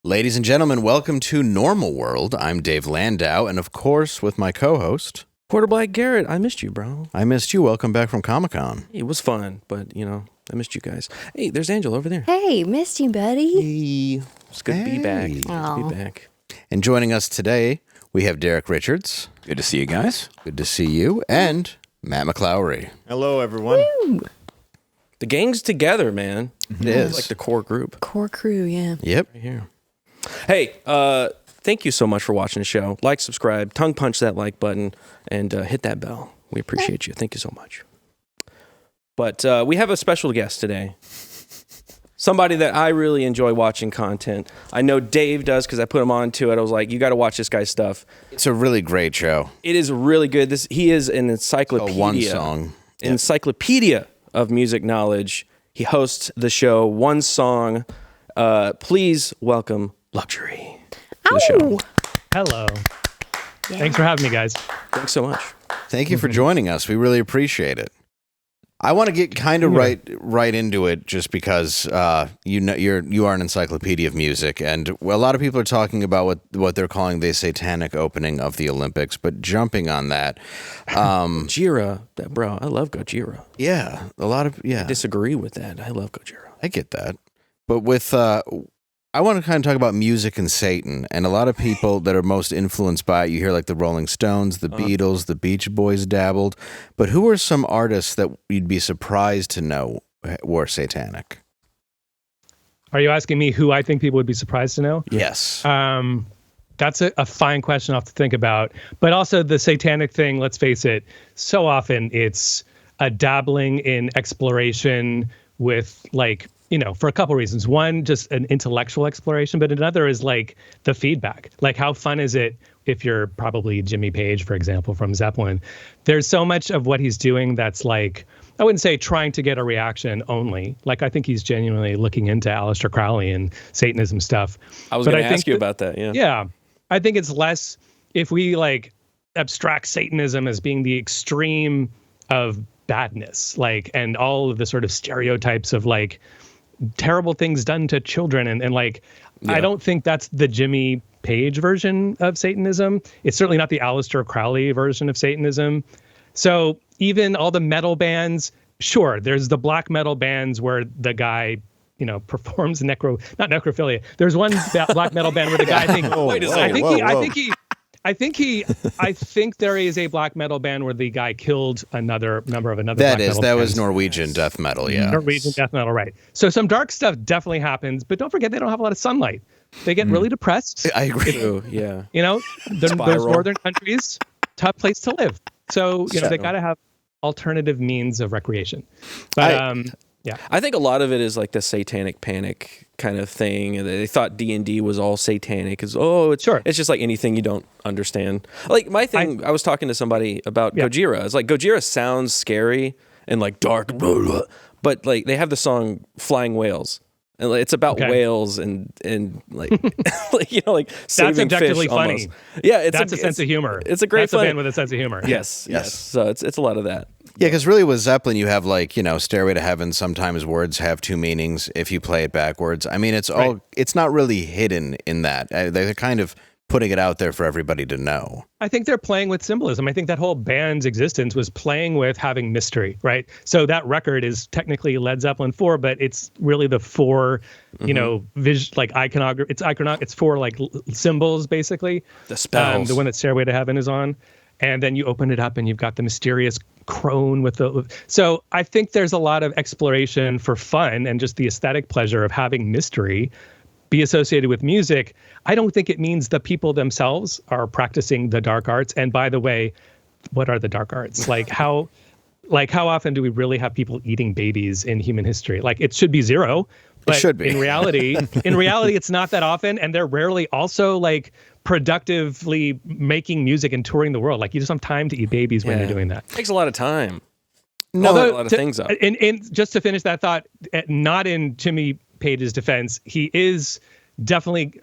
Ladies and gentlemen, welcome to Normal World. I'm Dave Landau, and of course, with my co-host... Quarterback Garrett. I missed you, bro. I missed you. Welcome back from Comic-Con. It was fun, but, I missed you guys. Hey, there's Angel over there. Hey, missed you, buddy. Hey. It's good to be back. Good to be back. And joining us today, we have Derek Richards. Good to see you guys. Good to see you. And Matt McClowry. Hello, everyone. Woo. The gang's together, man. It is. It's like the core group. Core crew, yeah. Yep. Right here. Hey, thank you so much for watching the show. Like, subscribe, tongue punch that like button, and hit that bell. We appreciate you. Thank you so much. But we have a special guest today. Somebody that I really enjoy watching content. I know Dave does because I put him on to it. I was like, you got to watch this guy's stuff. It's a really great show. It is really good. He is an encyclopedia. One song. Encyclopedia of music knowledge. He hosts the show One Song. Please welcome Luxury to the show. Hello. Yeah. Thanks for having me, guys. Thanks so much. Thank you for joining us. We really appreciate it. I want to get kind of right into it, just because you are an encyclopedia of music, and a lot of people are talking about what they're calling the satanic opening of the Olympics. But jumping on that, Gojira, bro, I love Gojira. Yeah, I disagree with that. I love Gojira. I get that, but with I want to kind of talk about music and Satan, and a lot of people that are most influenced by it. You hear like the Rolling Stones, the Beatles, the Beach Boys dabbled, but who are some artists that you'd be surprised to know were satanic? Are you asking me who I think people would be surprised to know? Yes. That's a fine question I'll have to think about. But also the satanic thing, let's face it, so often it's a dabbling in exploration with for a couple reasons. One, just an intellectual exploration, but another is like the feedback. Like, how fun is it if you're probably Jimmy Page, for example, from Zeppelin? There's so much of what he's doing that's like, I wouldn't say trying to get a reaction only. Like, I think he's genuinely looking into Aleister Crowley and Satanism stuff. I was going to ask you about that, yeah. Yeah. I think it's less, if we abstract Satanism as being the extreme of badness, and all of the sort of stereotypes of terrible things done to children. I don't think that's the Jimmy Page version of Satanism. It's certainly not the Aleister Crowley version of Satanism. So even all the metal bands, sure, there's the black metal bands where the guy, performs not necrophilia. There's one black metal band where the guy, I think there is a black metal band where the guy killed another member of another. That was Norwegian death metal, yeah. Norwegian death metal, right? So some dark stuff definitely happens, but don't forget they don't have a lot of sunlight. They get really depressed. I agree. Yeah. Those northern countries, tough place to live. So they got to have alternative means of recreation. But yeah, I think a lot of it is like the satanic panic kind of thing. They thought D&D was all satanic. It's just like anything you don't understand. Like my thing, I was talking to somebody about Gojira. It's like Gojira sounds scary and dark, but they have the song "Flying Whales." And it's about whales and saving that's objectively fish funny. Almost. Yeah, that's a sense of humor. It's a great band with a sense of humor. Yes. So it's a lot of that. Yeah, because really with Zeppelin, you have "Stairway to Heaven." Sometimes words have two meanings if you play it backwards. I mean, it's all it's not really hidden in that. They're kind of putting it out there for everybody to know. I think they're playing with symbolism. I think that whole band's existence was playing with having mystery, right? So that record is technically Led Zeppelin 4, but it's really the four, iconography. It's four symbols basically. The spells. The one that Stairway to Heaven is on, and then you open it up and you've got the mysterious crone with the. So I think there's a lot of exploration for fun and just the aesthetic pleasure of having mystery be associated with music. I don't think it means the people themselves are practicing the dark arts. And by the way, what are the dark arts? How often do we really have people eating babies in human history? It should be zero, but it should be. in reality, it's not that often. And they're rarely also productively making music and touring the world. You just don't have time to eat babies when you're doing that. It takes a lot of time. No, a lot of things up. And just to finish that thought, not in Jimmy Page's defense, he is definitely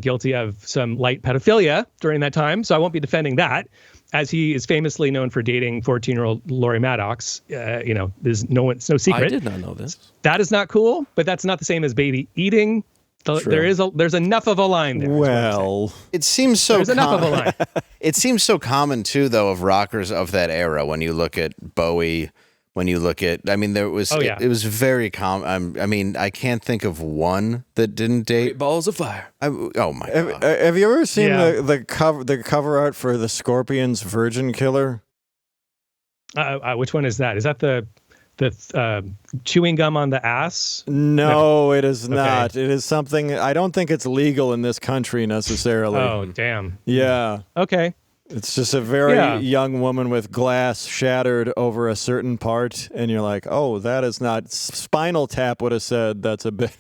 guilty of some light pedophilia during that time. So I won't be defending that, as he is famously known for dating 14-year-old Laurie Maddox. There's no secret. I did not know this. That is not cool, but that's not the same as baby eating. There's enough of a line there. Well, it seems so. There's enough of a line. It seems so common too, though, of rockers of that era. When you look at Bowie, when you look at, I mean, there was it was very common. I mean, I can't think of one that didn't date Great Balls of Fire. Oh my god! have you ever seen the cover art for the Scorpions' Virgin Killer? Which one is that? Is that the chewing gum on the ass? No, it is not. It is something. I don't think it's legal in this country necessarily. Oh, damn. Yeah. Okay. It's just a very young woman with glass shattered over a certain part, and you're like, oh, that is not. Spinal Tap would have said that's a bit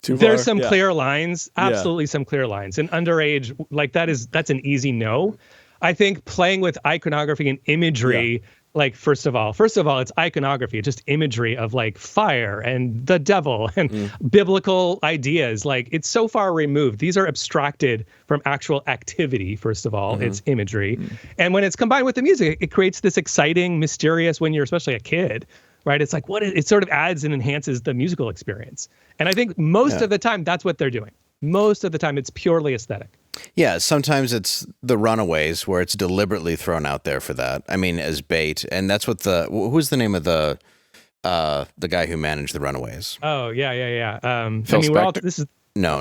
too far. There's some clear lines, absolutely some clear lines. And underage, like that's an easy no. I think playing with iconography and imagery. Like, first of all, it's iconography, just imagery of like fire and the devil and biblical ideas. Like, it's so far removed. These are abstracted from actual activity. First of all, it's imagery. And when it's combined with the music, it creates this exciting, mysterious, when you're especially a kid, right? It's like, it sort of adds and enhances the musical experience. And I think most of the time, that's what they're doing. Most of the time, it's purely aesthetic. Yeah, sometimes it's the Runaways where it's deliberately thrown out there for that. I mean, as bait, and that's what who's the name of the guy who managed the Runaways? Oh yeah. I mean, Spector? No.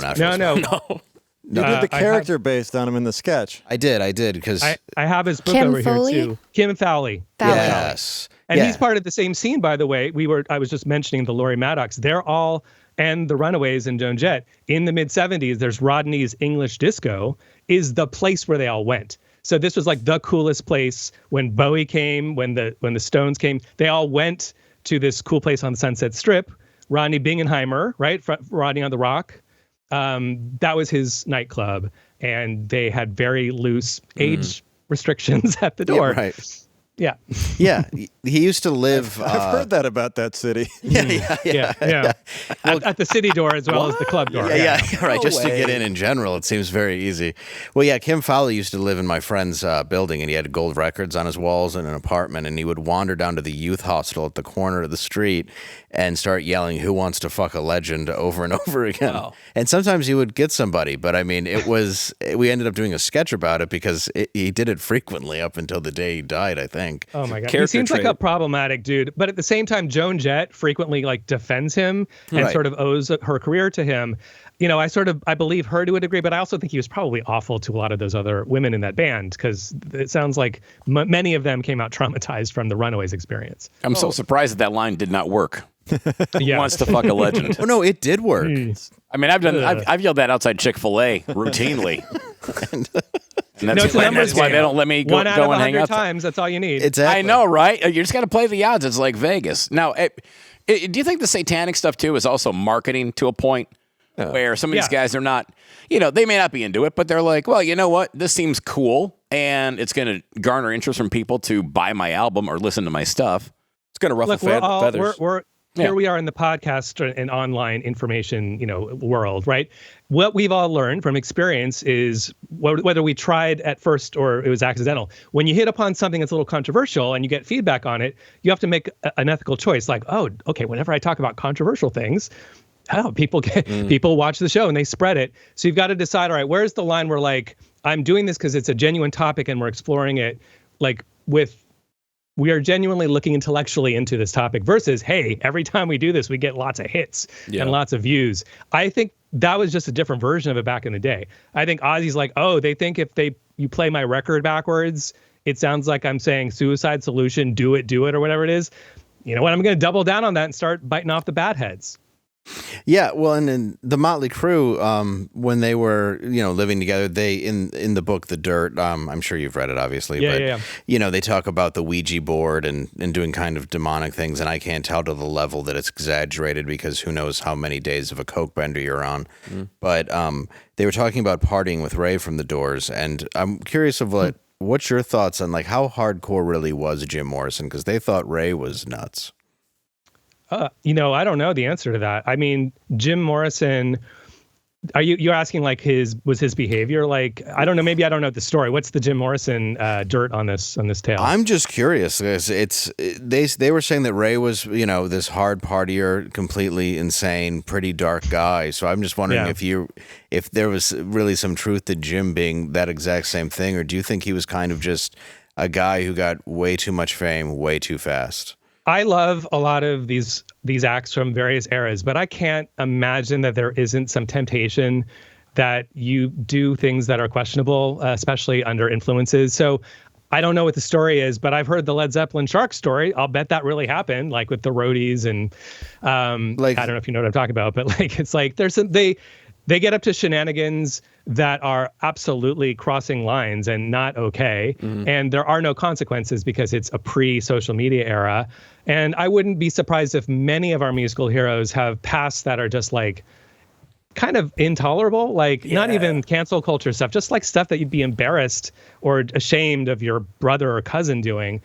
You did the character based on him in the sketch. I did because I have his book Kim over Foley? here too. Kim Fowley. Yes, and he's part of the same scene, by the way. I was just mentioning the Laurie Maddocks. They're all. And the Runaways and Joan Jett in the mid 70s, there's Rodney's English Disco is the place where they all went. So this was like the coolest place when Bowie came, when the Stones came, they all went to this cool place on the Sunset Strip. Rodney Bingenheimer, right? Rodney on the Rock. That was his nightclub. And they had very loose age restrictions at the door. Yeah, right. Yeah. Yeah. He used to live. I've heard that about that city. Yeah. At the city door as well as the club door. Yeah, right. Just to get in general, it seems very easy. Well, yeah, Kim Fowley used to live in my friend's building, and he had gold records on his walls in an apartment, and he would wander down to the youth hostel at the corner of the street and start yelling, "Who wants to fuck a legend?" over and over again. Wow. And sometimes he would get somebody, but I mean, we ended up doing a sketch about it because he did it frequently up until the day he died, I think. Oh my God. He seems like a problematic dude, but at the same time, Joan Jett frequently like defends him and sort of owes her career to him. You know, I believe her to a degree, but I also think he was probably awful to a lot of those other women in that band because it sounds like many of them came out traumatized from the Runaways experience. I'm so surprised that line did not work. Who wants to fuck a legend? Oh no, it did work. I mean, I've yelled that outside Chick-fil-A routinely. And that's why they don't let me go and hang out. 1 out of 100 times, that's all you need. Exactly. I know, right? You just got to play the odds. It's like Vegas. Now, do you think the satanic stuff too is also marketing to a point where some of these guys are not, they may not be into it, but they're like, well, you know what? This seems cool, and it's going to garner interest from people to buy my album or listen to my stuff. It's going to ruffle feathers. Here we are in the podcast and online information, world, right? What we've all learned from experience is whether we tried at first or it was accidental. When you hit upon something that's a little controversial and you get feedback on it, you have to make an ethical choice. Like, oh, okay, whenever I talk about controversial things, people watch the show and they spread it. So you've got to decide, all right, where's the line where like I'm doing this because it's a genuine topic and we're exploring it, like we are genuinely looking intellectually into this topic versus, hey, every time we do this, we get lots of hits and lots of views. I think that was just a different version of it back in the day. I think Ozzy's like, oh, they think if you play my record backwards, it sounds like I'm saying suicide solution, do it, or whatever it is. You know what? I'm going to double down on that and start biting off the bad heads. Yeah, well, and in the Motley Crue, when they were, living together, they in the book The Dirt, I'm sure you've read it, obviously, they talk about the Ouija board and doing kind of demonic things, and I can't tell to the level that it's exaggerated because who knows how many days of a coke bender you're on. But they were talking about partying with Ray from The Doors, and I'm curious of what's your thoughts on like how hardcore really was Jim Morrison, because they thought Ray was nuts. I don't know the answer to that. I mean, Jim Morrison Are you're asking like was his behavior like, I don't know, maybe I don't know the story. What's the Jim Morrison dirt on this tale? I'm just curious. They were saying that Ray was, this hard partier, completely insane, pretty dark guy. So I'm just wondering if there was really some truth to Jim being that exact same thing, or do you think he was kind of just a guy who got way too much fame way too fast? I love a lot of these acts from various eras, but I can't imagine that there isn't some temptation that you do things that are questionable, especially under influences. So I don't know what the story is, but I've heard the Led Zeppelin shark story. I'll bet that really happened, like with the roadies and I don't know if you know what I'm talking about, but like it's like there's some they get up to shenanigans that are absolutely crossing lines and not okay. Mm-hmm. And there are no consequences because it's a pre-social media era. And I wouldn't be surprised if many of our musical heroes have pasts that are just like kind of intolerable, like not even cancel culture stuff, just like stuff that you'd be embarrassed or ashamed of your brother or cousin doing.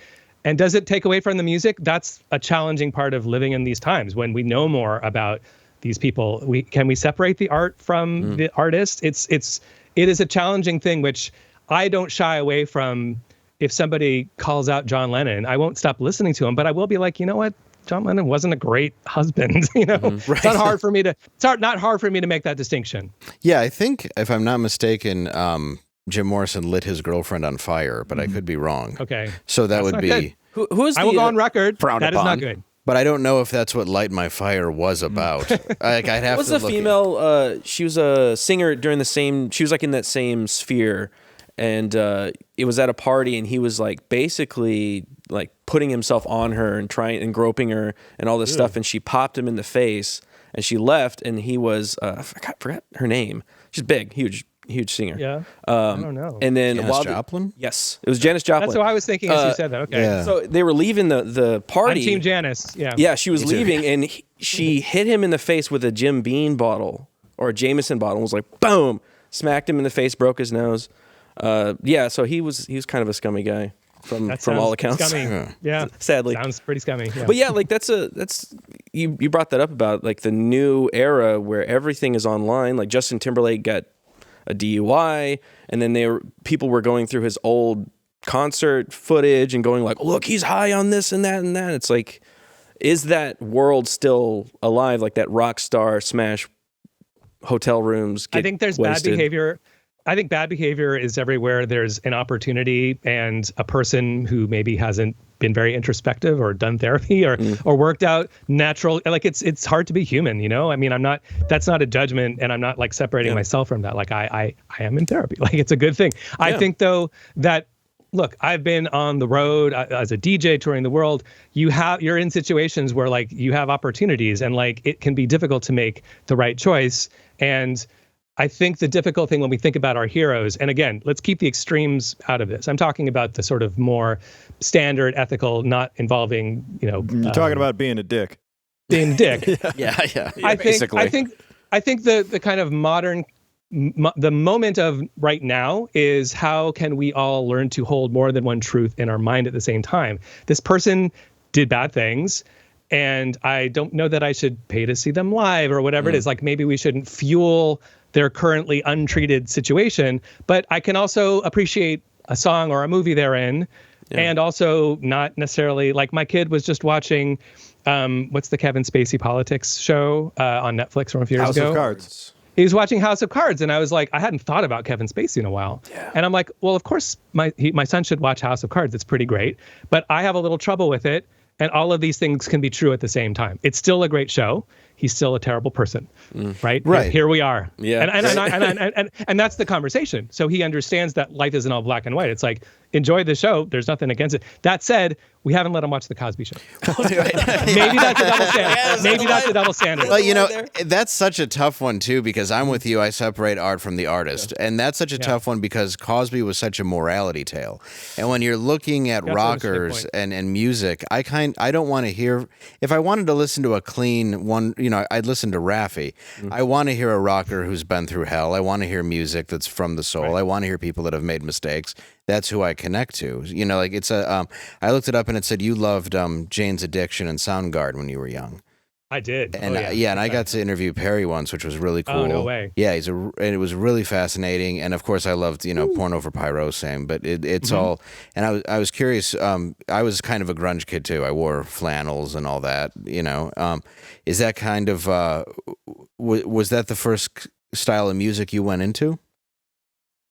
And does it take away from the music? That's a challenging part of living in these times when we know more about these people. Can we separate the art from the artist? It is a challenging thing, which I don't shy away from. If somebody calls out John Lennon, I won't stop listening to him, but I will be like, you know what? John Lennon wasn't a great husband. Right. It's not hard for me to make that distinction. Yeah, I think if I'm not mistaken, Jim Morrison lit his girlfriend on fire, but I could be wrong. Okay. So that would be who is the, I will go on record. That is not good. But I don't know if that's what Light My Fire was about. I'd have was to a female. She was a singer during the same. She was like in that same sphere, and it was at a party, and he was like basically like putting himself on her and trying and groping her and all this stuff, and she popped him in the face, and she left, and he was I forgot her name. She's big, huge singer. Yeah. I don't know. And then Janis Joplin? Yes, it was Janis Joplin. That's what I was thinking as you said that. Okay. Yeah. So they were leaving the party. I'm Team Janis. Yeah. Yeah, she was leaving, and she hit him in the face with a Jim Beam bottle or a Jameson bottle. And was like, boom, smacked him in the face, broke his nose. So he was kind of a scummy guy from all accounts. Scummy. Yeah. Sadly. Sounds pretty scummy. Yeah. But yeah, like that's you brought that up about like the new era where everything is online. Like Justin Timberlake got a DUI, and then people were going through his old concert footage and going like, look, he's high on this and that and that. It's like, is that world still alive? Like that rock star smash hotel rooms. I think there's wasted. Bad behavior. I think bad behavior is everywhere. There's an opportunity, and a person who maybe hasn't been very introspective or done therapy or worked out natural. Like it's hard to be human, I mean, that's not a judgment, and I'm not like separating myself from that. Like I am in therapy. Like it's a good thing. Yeah. I think though that, look, I've been on the road as a DJ touring the world. You're in situations where like you have opportunities, and like it can be difficult to make the right choice. And I think the difficult thing when we think about our heroes, and again, let's keep the extremes out of this. I'm talking about the sort of more standard ethical, not involving, You're talking about being a dick. Being a dick. Yeah. I think the kind of modern, the moment of right now is how can we all learn to hold more than one truth in our mind at the same time? This person did bad things, and I don't know that I should pay to see them live or whatever it is. Like maybe we shouldn't fuel their currently untreated situation, but I can also appreciate a song or a movie they're in, and also not necessarily, like my kid was just watching, what's the Kevin Spacey politics show on Netflix from a few years ago? House of Cards. He was watching House of Cards, and I was like, I hadn't thought about Kevin Spacey in a while. Yeah. And I'm like, well, of course my son should watch House of Cards. It's pretty great, but I have a little trouble with it. And all of these things can be true at the same time. It's still a great show. He's still a terrible person, right? Right. Here we are. Yeah. And that's the conversation. So he understands that life isn't all black and white. It's like, enjoy the show. There's nothing against it. That said, we haven't let him watch The Cosby Show. Maybe that's a double standard. Maybe that's a double standard. Well, that's such a tough one, too, because I'm with you. I separate art from the artist. And that's such a tough one because Cosby was such a morality tale. And when you're looking at rockers and music, I don't want to hear, if I wanted to listen to a clean one, I'd listen to Raffi. I want to hear a rocker who's been through hell. I want to hear music that's from the soul. I want to hear people that have made mistakes. That's who I connect to. Like it's I looked it up and it said you loved Jane's Addiction and Soundgarden when you were young. I did. And and I got to interview Perry once, which was really cool. Oh, no way. Yeah, and it was really fascinating. And of course, I loved Porno for Pyro, same. But it's all. And I was curious. I was kind of a grunge kid too. I wore flannels and all that. Is that kind of was that the first style of music you went into?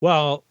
Well,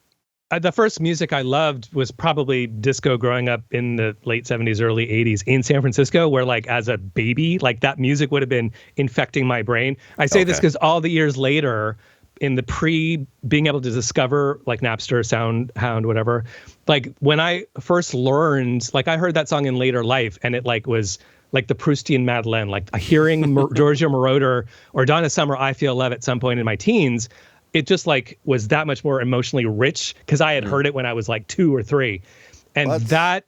the first music I loved was probably disco growing up in the late 70s, early 80s in San Francisco, where like as a baby, like that music would have been infecting my brain. I say this because all the years later, in the being able to discover like Napster, SoundHound, whatever, like when I first learned, like I heard that song in later life and it like was like the Proustian Madeleine, like hearing Giorgio Moroder or Donna Summer, I Feel Love at some point in my teens, it just like was that much more emotionally rich because I had heard it when I was like 2 or 3. And that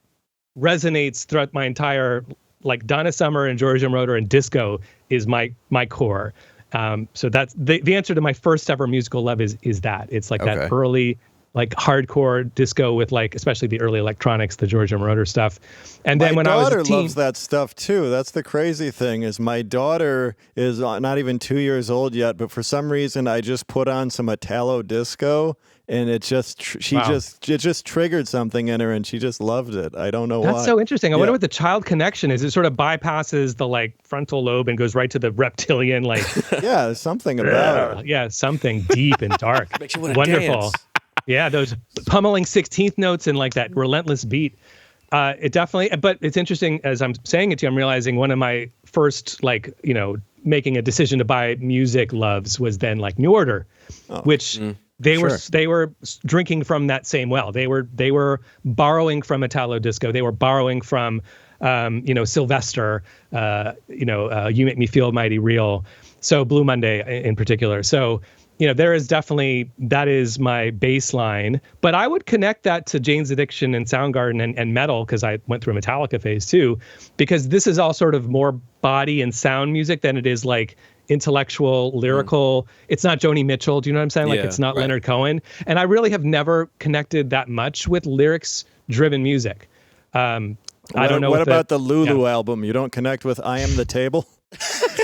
resonates throughout my entire, like Donna Summer and Giorgio Moroder and disco is my core. So that's the answer to my first ever musical love is that. It's like that early like hardcore disco with like especially the early electronics, the Giorgio Moroder stuff. And then when I was a teen, my daughter loves that stuff too. That's the crazy thing is my daughter is not even 2 years old yet, but for some reason I just put on some Italo disco and it just just triggered something in her and she just loved it. I don't know why. That's so interesting. I wonder what the child connection is. It sort of bypasses the like frontal lobe and goes right to the reptilian like yeah, there's something about it. Yeah, something deep and dark. Makes you want to wonderful. Dance. Yeah, those pummeling 16th notes and like that relentless beat. It definitely, but it's interesting as I'm saying it to you, I'm realizing one of my first, like, making a decision to buy music loves was then like New Order, which they were drinking from that same well. They were borrowing from Italo disco. They were borrowing from, Sylvester, You Make Me Feel Mighty Real. So Blue Monday in particular. So, there is definitely, that is my baseline, but I would connect that to Jane's Addiction and Soundgarden and metal, because I went through a Metallica phase too, because this is all sort of more body and sound music than it is like intellectual, lyrical. It's not Joni Mitchell. Do you know what I'm saying? Like it's not Leonard Cohen. And I really have never connected that much with lyrics driven music. I don't know. What about the Lulu album? You don't connect with I Am the Table?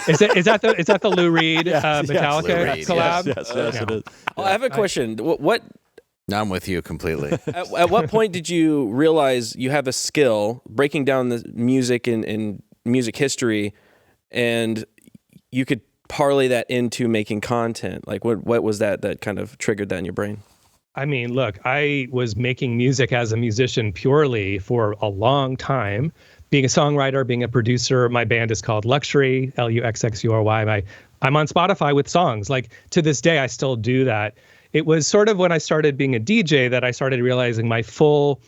Is that the Lou Reed Metallica collab? Yes, it is. Oh, I have a question. What? No, I'm with you completely. At what point did you realize you have a skill breaking down the music and music history, and you could parlay that into making content? Like, what was that kind of triggered that in your brain? I mean, look, I was making music as a musician purely for a long time. Being a songwriter, being a producer, my band is called Luxury, Luxury. I'm on Spotify with songs. Like to this day, I still do that. It was sort of when I started being a DJ that I started realizing my full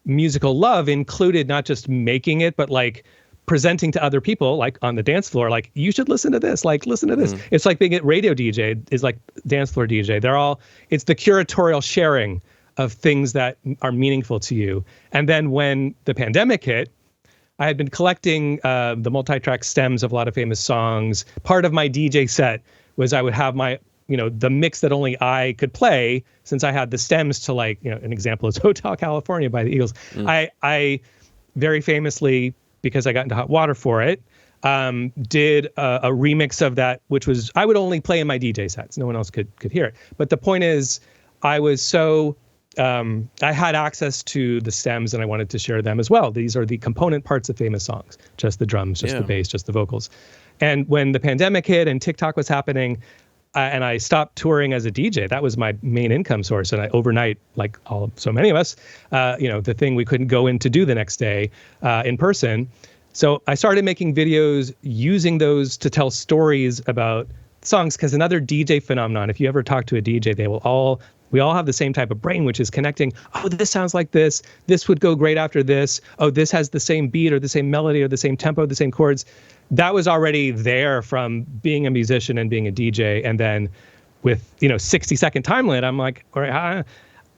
musical love included not just making it, but like presenting to other people, like on the dance floor, like you should listen to this, like listen to this. It's like being a radio DJ is like dance floor DJ. It's the curatorial sharing of things that are meaningful to you. And then when the pandemic hit, I had been collecting the multi-track stems of a lot of famous songs. Part of my DJ set was I would have my, the mix that only I could play since I had the stems to like, an example is Hotel California by the Eagles. I very famously, because I got into hot water for it, did a remix of that, which was, I would only play in my DJ sets. No one else could hear it. But the point is, I was so... I had access to the stems and I wanted to share them as well. These are the component parts of famous songs, just the drums, just the bass, just the vocals. And when the pandemic hit and TikTok was happening and I stopped touring as a DJ, that was my main income source. And I overnight, like so many of us, the thing we couldn't go in to do the next day in person. So I started making videos using those to tell stories about songs, because another DJ phenomenon, if you ever talk to a DJ, we all have the same type of brain, which is connecting. Oh, this sounds like this. This would go great after this. Oh, this has the same beat or the same melody or the same tempo, the same chords. That was already there from being a musician and being a DJ. And then with, 60-second time limit, I'm like, all right,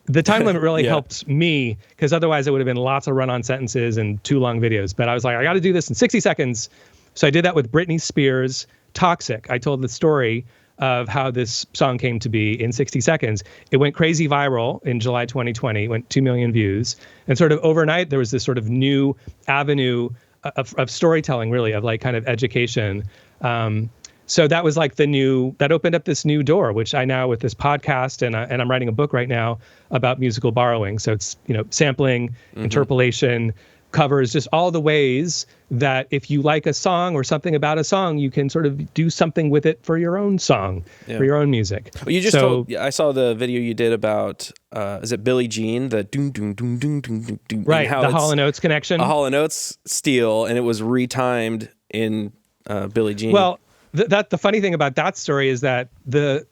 the time limit really helped me, because otherwise it would have been lots of run-on sentences and too long videos. But I was like, I got to do this in 60 seconds. So I did that with Britney Spears' Toxic. I told the story of how this song came to be in 60 seconds. It went crazy viral in July 2020, it went 2 million views. And sort of overnight, there was this sort of new avenue of storytelling, really, of like kind of education So that was like that opened up this new door, which I now with this podcast and I'm writing a book right now about musical borrowing. So it's, sampling, interpolation, covers, just all the ways that if you like a song or something about a song, you can sort of do something with it for your own song, for your own music. Well, you just I saw the video you did about, is it Billie Jean? The doom, doom, doom, doom, doom, doom, doom. Right, the Hall & Oates connection. A Hall & Oates steal, and it was retimed in Billie Jean. Well, the funny thing about that story is that the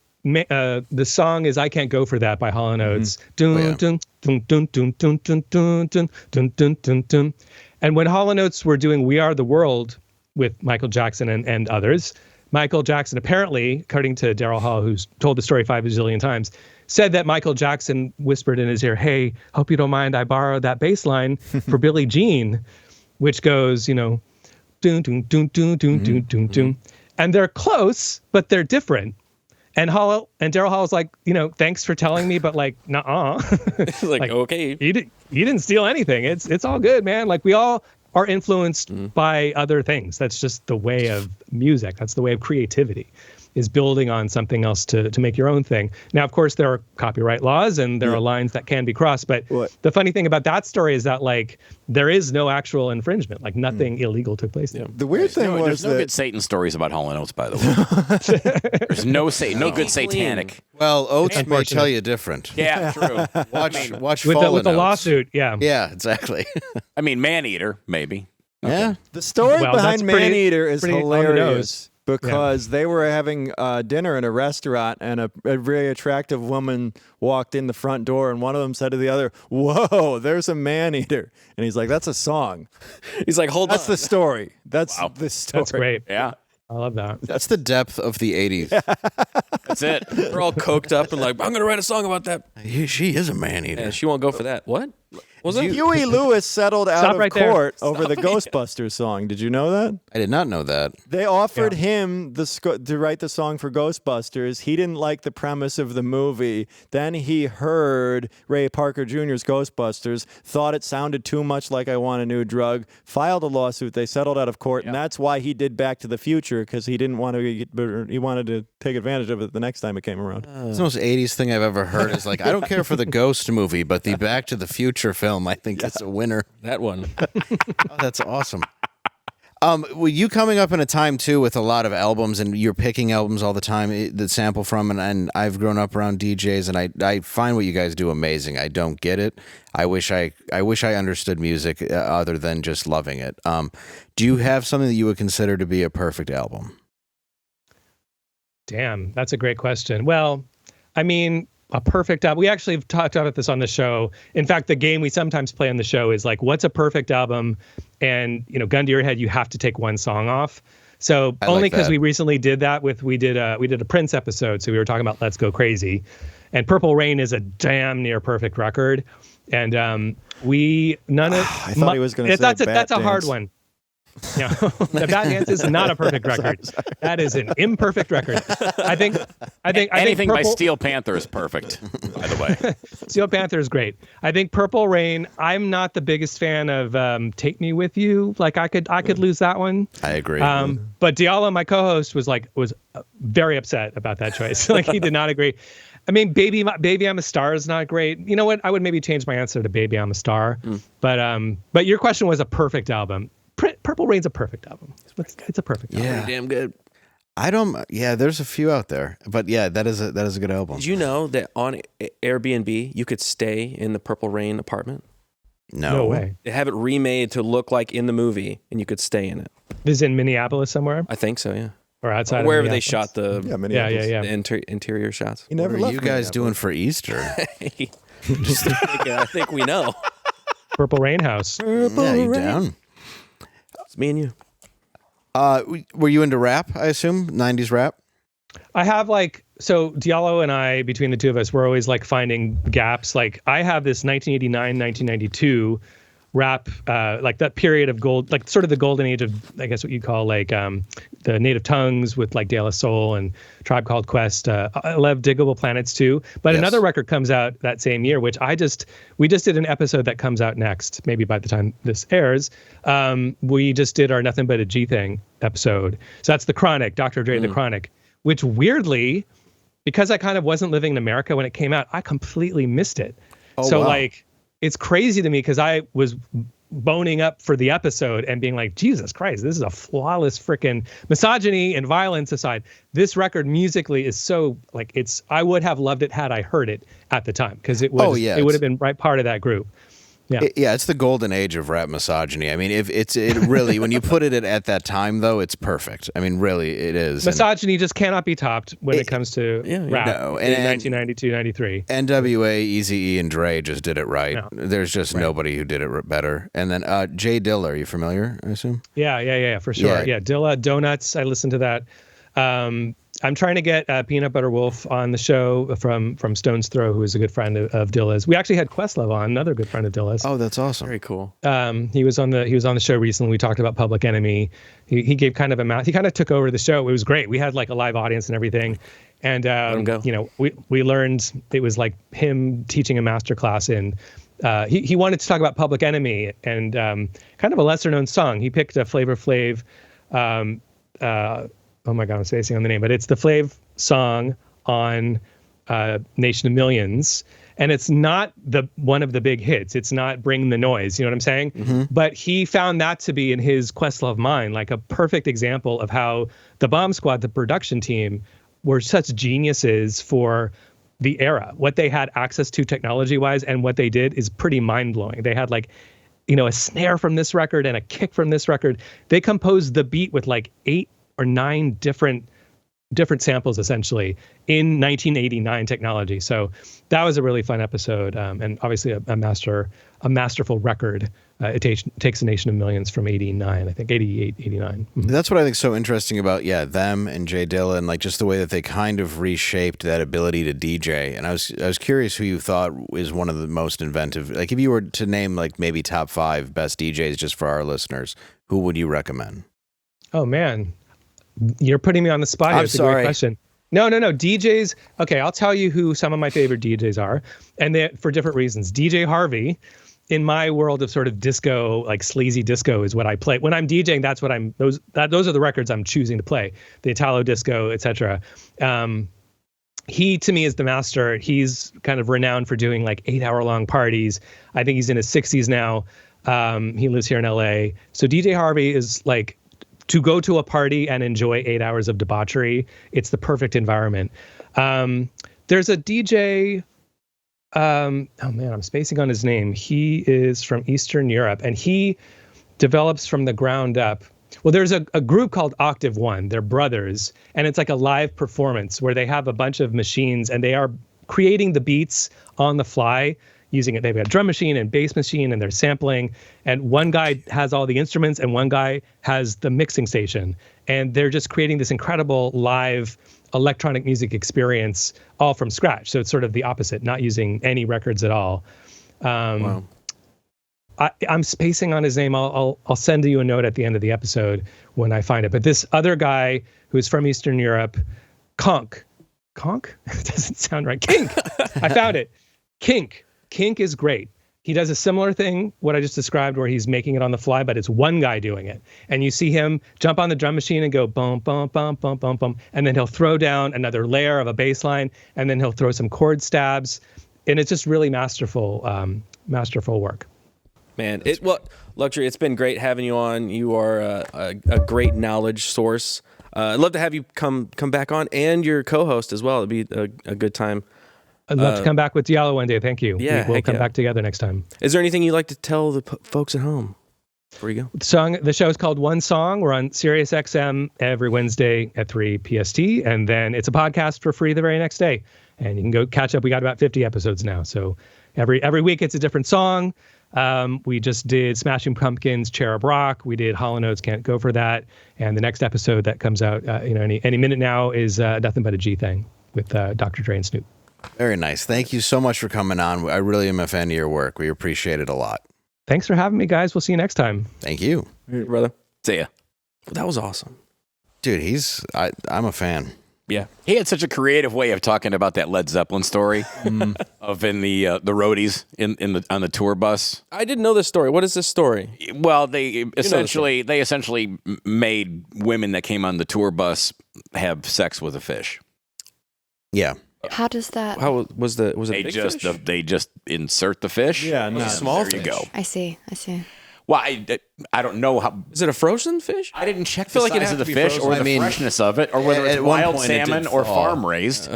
song is "I Can't Go for That" by Hall & Oates. And when Hall & Oates were doing "We Are the World" with Michael Jackson and others, Michael Jackson apparently, according to Daryl Hall, who's told the story 5 bazillion times, said that Michael Jackson whispered in his ear, "Hey, hope you don't mind I borrowed that bass line for Billie Jean," which goes, doom, doom, doom, doom, doom, doom, doom, doom. And they're close, but they're different. And Daryl Hall was like, thanks for telling me, but like, nuh-uh. like, okay. You didn't steal anything. It's all good, man. Like, we all are influenced by other things. That's just the way of music. That's the way of creativity, is building on something else to make your own thing. Now, of course, there are copyright laws and there are lines that can be crossed. But the funny thing about that story is that, like, there is no actual infringement. Like, nothing illegal took place there. The weird thing was there's no good Satan stories about Hall & Oates, by the way. There's no good satanic. Well, Oates may tell you different. Yeah, true. Watch with Fallen the Oates. lawsuit, yeah. Yeah, exactly. I mean, Maneater, maybe. Yeah. the story Well, behind that's pretty- Maneater is pretty on the hilarious. nose. Because they were having dinner in a restaurant, and a very attractive woman walked in the front door, and one of them said to the other, "Whoa, there's a man-eater." And he's like, "That's a song." He's like, hold on. That's the story. That's the story. That's great. Yeah. I love that. That's the depth of the 80s. That's it. They're all coked up and like, I'm going to write a song about that. She is a man-eater. And she won't go for that. What? Was it? Huey Lewis settled out Stop of right there. court over the Ghostbusters song. Did you know that? I did not know that. They offered him to write the song for Ghostbusters. He didn't like the premise of the movie. Then he heard Ray Parker Jr.'s Ghostbusters, thought it sounded too much like I Want a New Drug, filed a lawsuit. They settled out of court, and that's why he did Back to the Future, because he didn't want to. He wanted to take advantage of it the next time it came around. It's the most 80s thing I've ever heard. Is like, I don't care for the Ghost movie, but the Back to the Future film, I think it's a winner. That one. Oh, that's awesome. Well, you coming up in a time too with a lot of albums, and you're picking albums all the time that sample from, and I've grown up around DJs, and I find what you guys do amazing. I don't get it. I wish I understood music other than just loving it. Do you have something that you would consider to be a perfect album? Damn, that's a great question. Well, I mean, a perfect album. We actually have talked about this on the show. In fact, the game we sometimes play on the show is like, what's a perfect album? And, gun to your head, you have to take one song off. So only because we recently did that we did a Prince episode. So we were talking about Let's Go Crazy, and Purple Rain is a damn near perfect record. And I thought he was going to say that's a hard one. No, the Bat Dance is not a perfect record. Sorry. That is an imperfect record. I think Anything by Purple, Steel Panther is perfect, by the way. Steel Panther is great. I think Purple Rain. I'm not the biggest fan of Take Me With You. Like I could lose that one. I agree. But Diallo, my co-host, was very upset about that choice. Like he did not agree. I mean, Baby I'm a Star is not great. You know what? I would maybe change my answer to Baby I'm a Star. But your question was a perfect album. Purple Rain's a perfect album. It's a perfect album. Yeah. Pretty damn good. There's a few out there, but yeah, that is a good album. Did you know that on Airbnb you could stay in the Purple Rain apartment? No way. They have it remade to look like in the movie, and you could stay in it. This is in Minneapolis somewhere, I think so, yeah. or outside Wherever of they shot the interior shots. He What never are left you guys Minneapolis. doing for Easter? I think we know. Purple Rain House. Yeah, you down? It's me and you. Were you into rap, I assume? 90s rap? I have so Diallo and I, between the two of us, we're always finding gaps. Like I have this 1989, 1992 rap, like that period of gold, like sort of the golden age of, I guess what you call like the Native Tongues with like De La Soul and Tribe Called Quest. I love Diggable Planets too. But another record comes out that same year, which we just did an episode that comes out next, maybe by the time this airs. We just did our Nothing But a G Thing episode. So that's The Chronic, Dr. Dre, The Chronic, which weirdly, because I kind of wasn't living in America when it came out, I completely missed it. So like, it's crazy to me because I was boning up for the episode and being like, Jesus Christ, this is a flawless freaking misogyny and violence aside. This record musically is so like I would have loved it had I heard it at the time because it would have been right part of that group. Yeah, it's the golden age of rap misogyny. I mean, if it really, when you put it at that time, though, it's perfect. I mean, really, it is. Misogyny just cannot be topped when it comes to rap in 1992, 93. NWA, Eazy-E, and Dre just did it right. No. There's just nobody who did it better. And then Jay Dilla, are you familiar, I assume? Yeah, for sure. Yeah, Dilla, Donuts, I listened to that. I'm trying to get Peanut Butter Wolf on the show from Stone's Throw, who is a good friend of Dilla's. We actually had Questlove on, another good friend of Dilla's. Oh, that's awesome. Very cool. He was on the show recently. We talked about Public Enemy. He gave kind of he kind of took over the show. It was great. We had like a live audience and everything. And you know, we learned it was like him teaching a master class in he wanted to talk about Public Enemy and kind of a lesser known song. He picked a Flavor Flav oh my God, I'm spacing on the name, but it's the Flav song on Nation of Millions. And it's not one of the big hits. It's not Bring the Noise. You know what I'm saying? Mm-hmm. But he found that to be in his Questlove mind, like a perfect example of how the Bomb Squad, the production team, were such geniuses for the era. What they had access to technology-wise and what they did is pretty mind-blowing. They had like, you know, a snare from this record and a kick from this record. They composed the beat with like 8 or 9 different samples essentially in 1989 technology. So that was a really fun episode, and obviously a masterful record. It takes a Nation of Millions from 89, I think 88, 89. Mm-hmm. That's what I think is so interesting about them and Jay Dilla, and like just the way that they kind of reshaped that ability to DJ. And I was curious who you thought is one of the most inventive. Like if you were to name like maybe top 5 best DJs just for our listeners, who would you recommend? Oh man. You're putting me on the spot here. It's a great question. No. DJs. Okay, I'll tell you who some of my favorite DJs are, and they for different reasons. DJ Harvey, in my world of sort of disco, like sleazy disco, is what I play when I'm DJing. That's what those are the records I'm choosing to play. The Italo disco, etc. He to me is the master. He's kind of renowned for doing like 8-hour-long parties. I think he's in his 60s now. He lives here in LA. So DJ Harvey is like, to go to a party and enjoy 8 hours of debauchery, it's the perfect environment. There's a DJ, oh man, I'm spacing on his name. He is from Eastern Europe, and he develops from the ground up. Well, there's a group called Octave One. They're brothers, and it's like a live performance where they have a bunch of machines, and they are creating the beats on the fly, using it. They've got a drum machine and bass machine, and they're sampling. And one guy has all the instruments, and one guy has the mixing station. And they're just creating this incredible live electronic music experience all from scratch. So it's sort of the opposite, not using any records at all. Wow. I'm spacing on his name. I'll send you a note at the end of the episode when I find it. But this other guy who's from Eastern Europe, Konk? It doesn't sound right. Kink. I found it. Kink is great. He does a similar thing, what I just described, where he's making it on the fly, but it's one guy doing it. And you see him jump on the drum machine and go bum, bum, bum, bum, bum, bum. And then he'll throw down another layer of a bass line, and then he'll throw some chord stabs. And it's just really masterful work. Man, Luxury, it's been great having you on. You are a great knowledge source. I'd love to have you come back on, and your co-host as well. It'd be a good time. I'd love to come back with Diallo one day. Thank you. Yeah, we'll come back together next time. Is there anything you'd like to tell the folks at home before you go? The show is called One Song. We're on Sirius XM every Wednesday at 3 PST, and then it's a podcast for free the very next day. And you can go catch up. We got about 50 episodes now, so every week it's a different song. We just did Smashing Pumpkins, Cherub Rock. We did Hall & Oates, Can't Go For That. And the next episode that comes out, any minute now is Nothing But a G Thing with Dr. Dre and Snoop. Very nice. Thank you so much for coming on. I really am a fan of your work. We appreciate it a lot. Thanks for having me, guys. We'll see you next time. Thank you. Hey, brother. See ya. That was awesome. Dude, I'm a fan. Yeah. He had such a creative way of talking about that Led Zeppelin story of in the roadies on the tour bus. I didn't know this story. What is this story? Well, they essentially made women that came on the tour bus have sex with a fish. Yeah. How does that? How was it? Big fish? They just insert the fish. Yeah, no. Small there fish. you go. I see. Well, I don't know how. Is it a frozen fish? I didn't check the feel like it'd size of have the to be fish frozen. or I the mean, freshness of it, or whether it's at one wild point it did salmon or thaw. farm raised.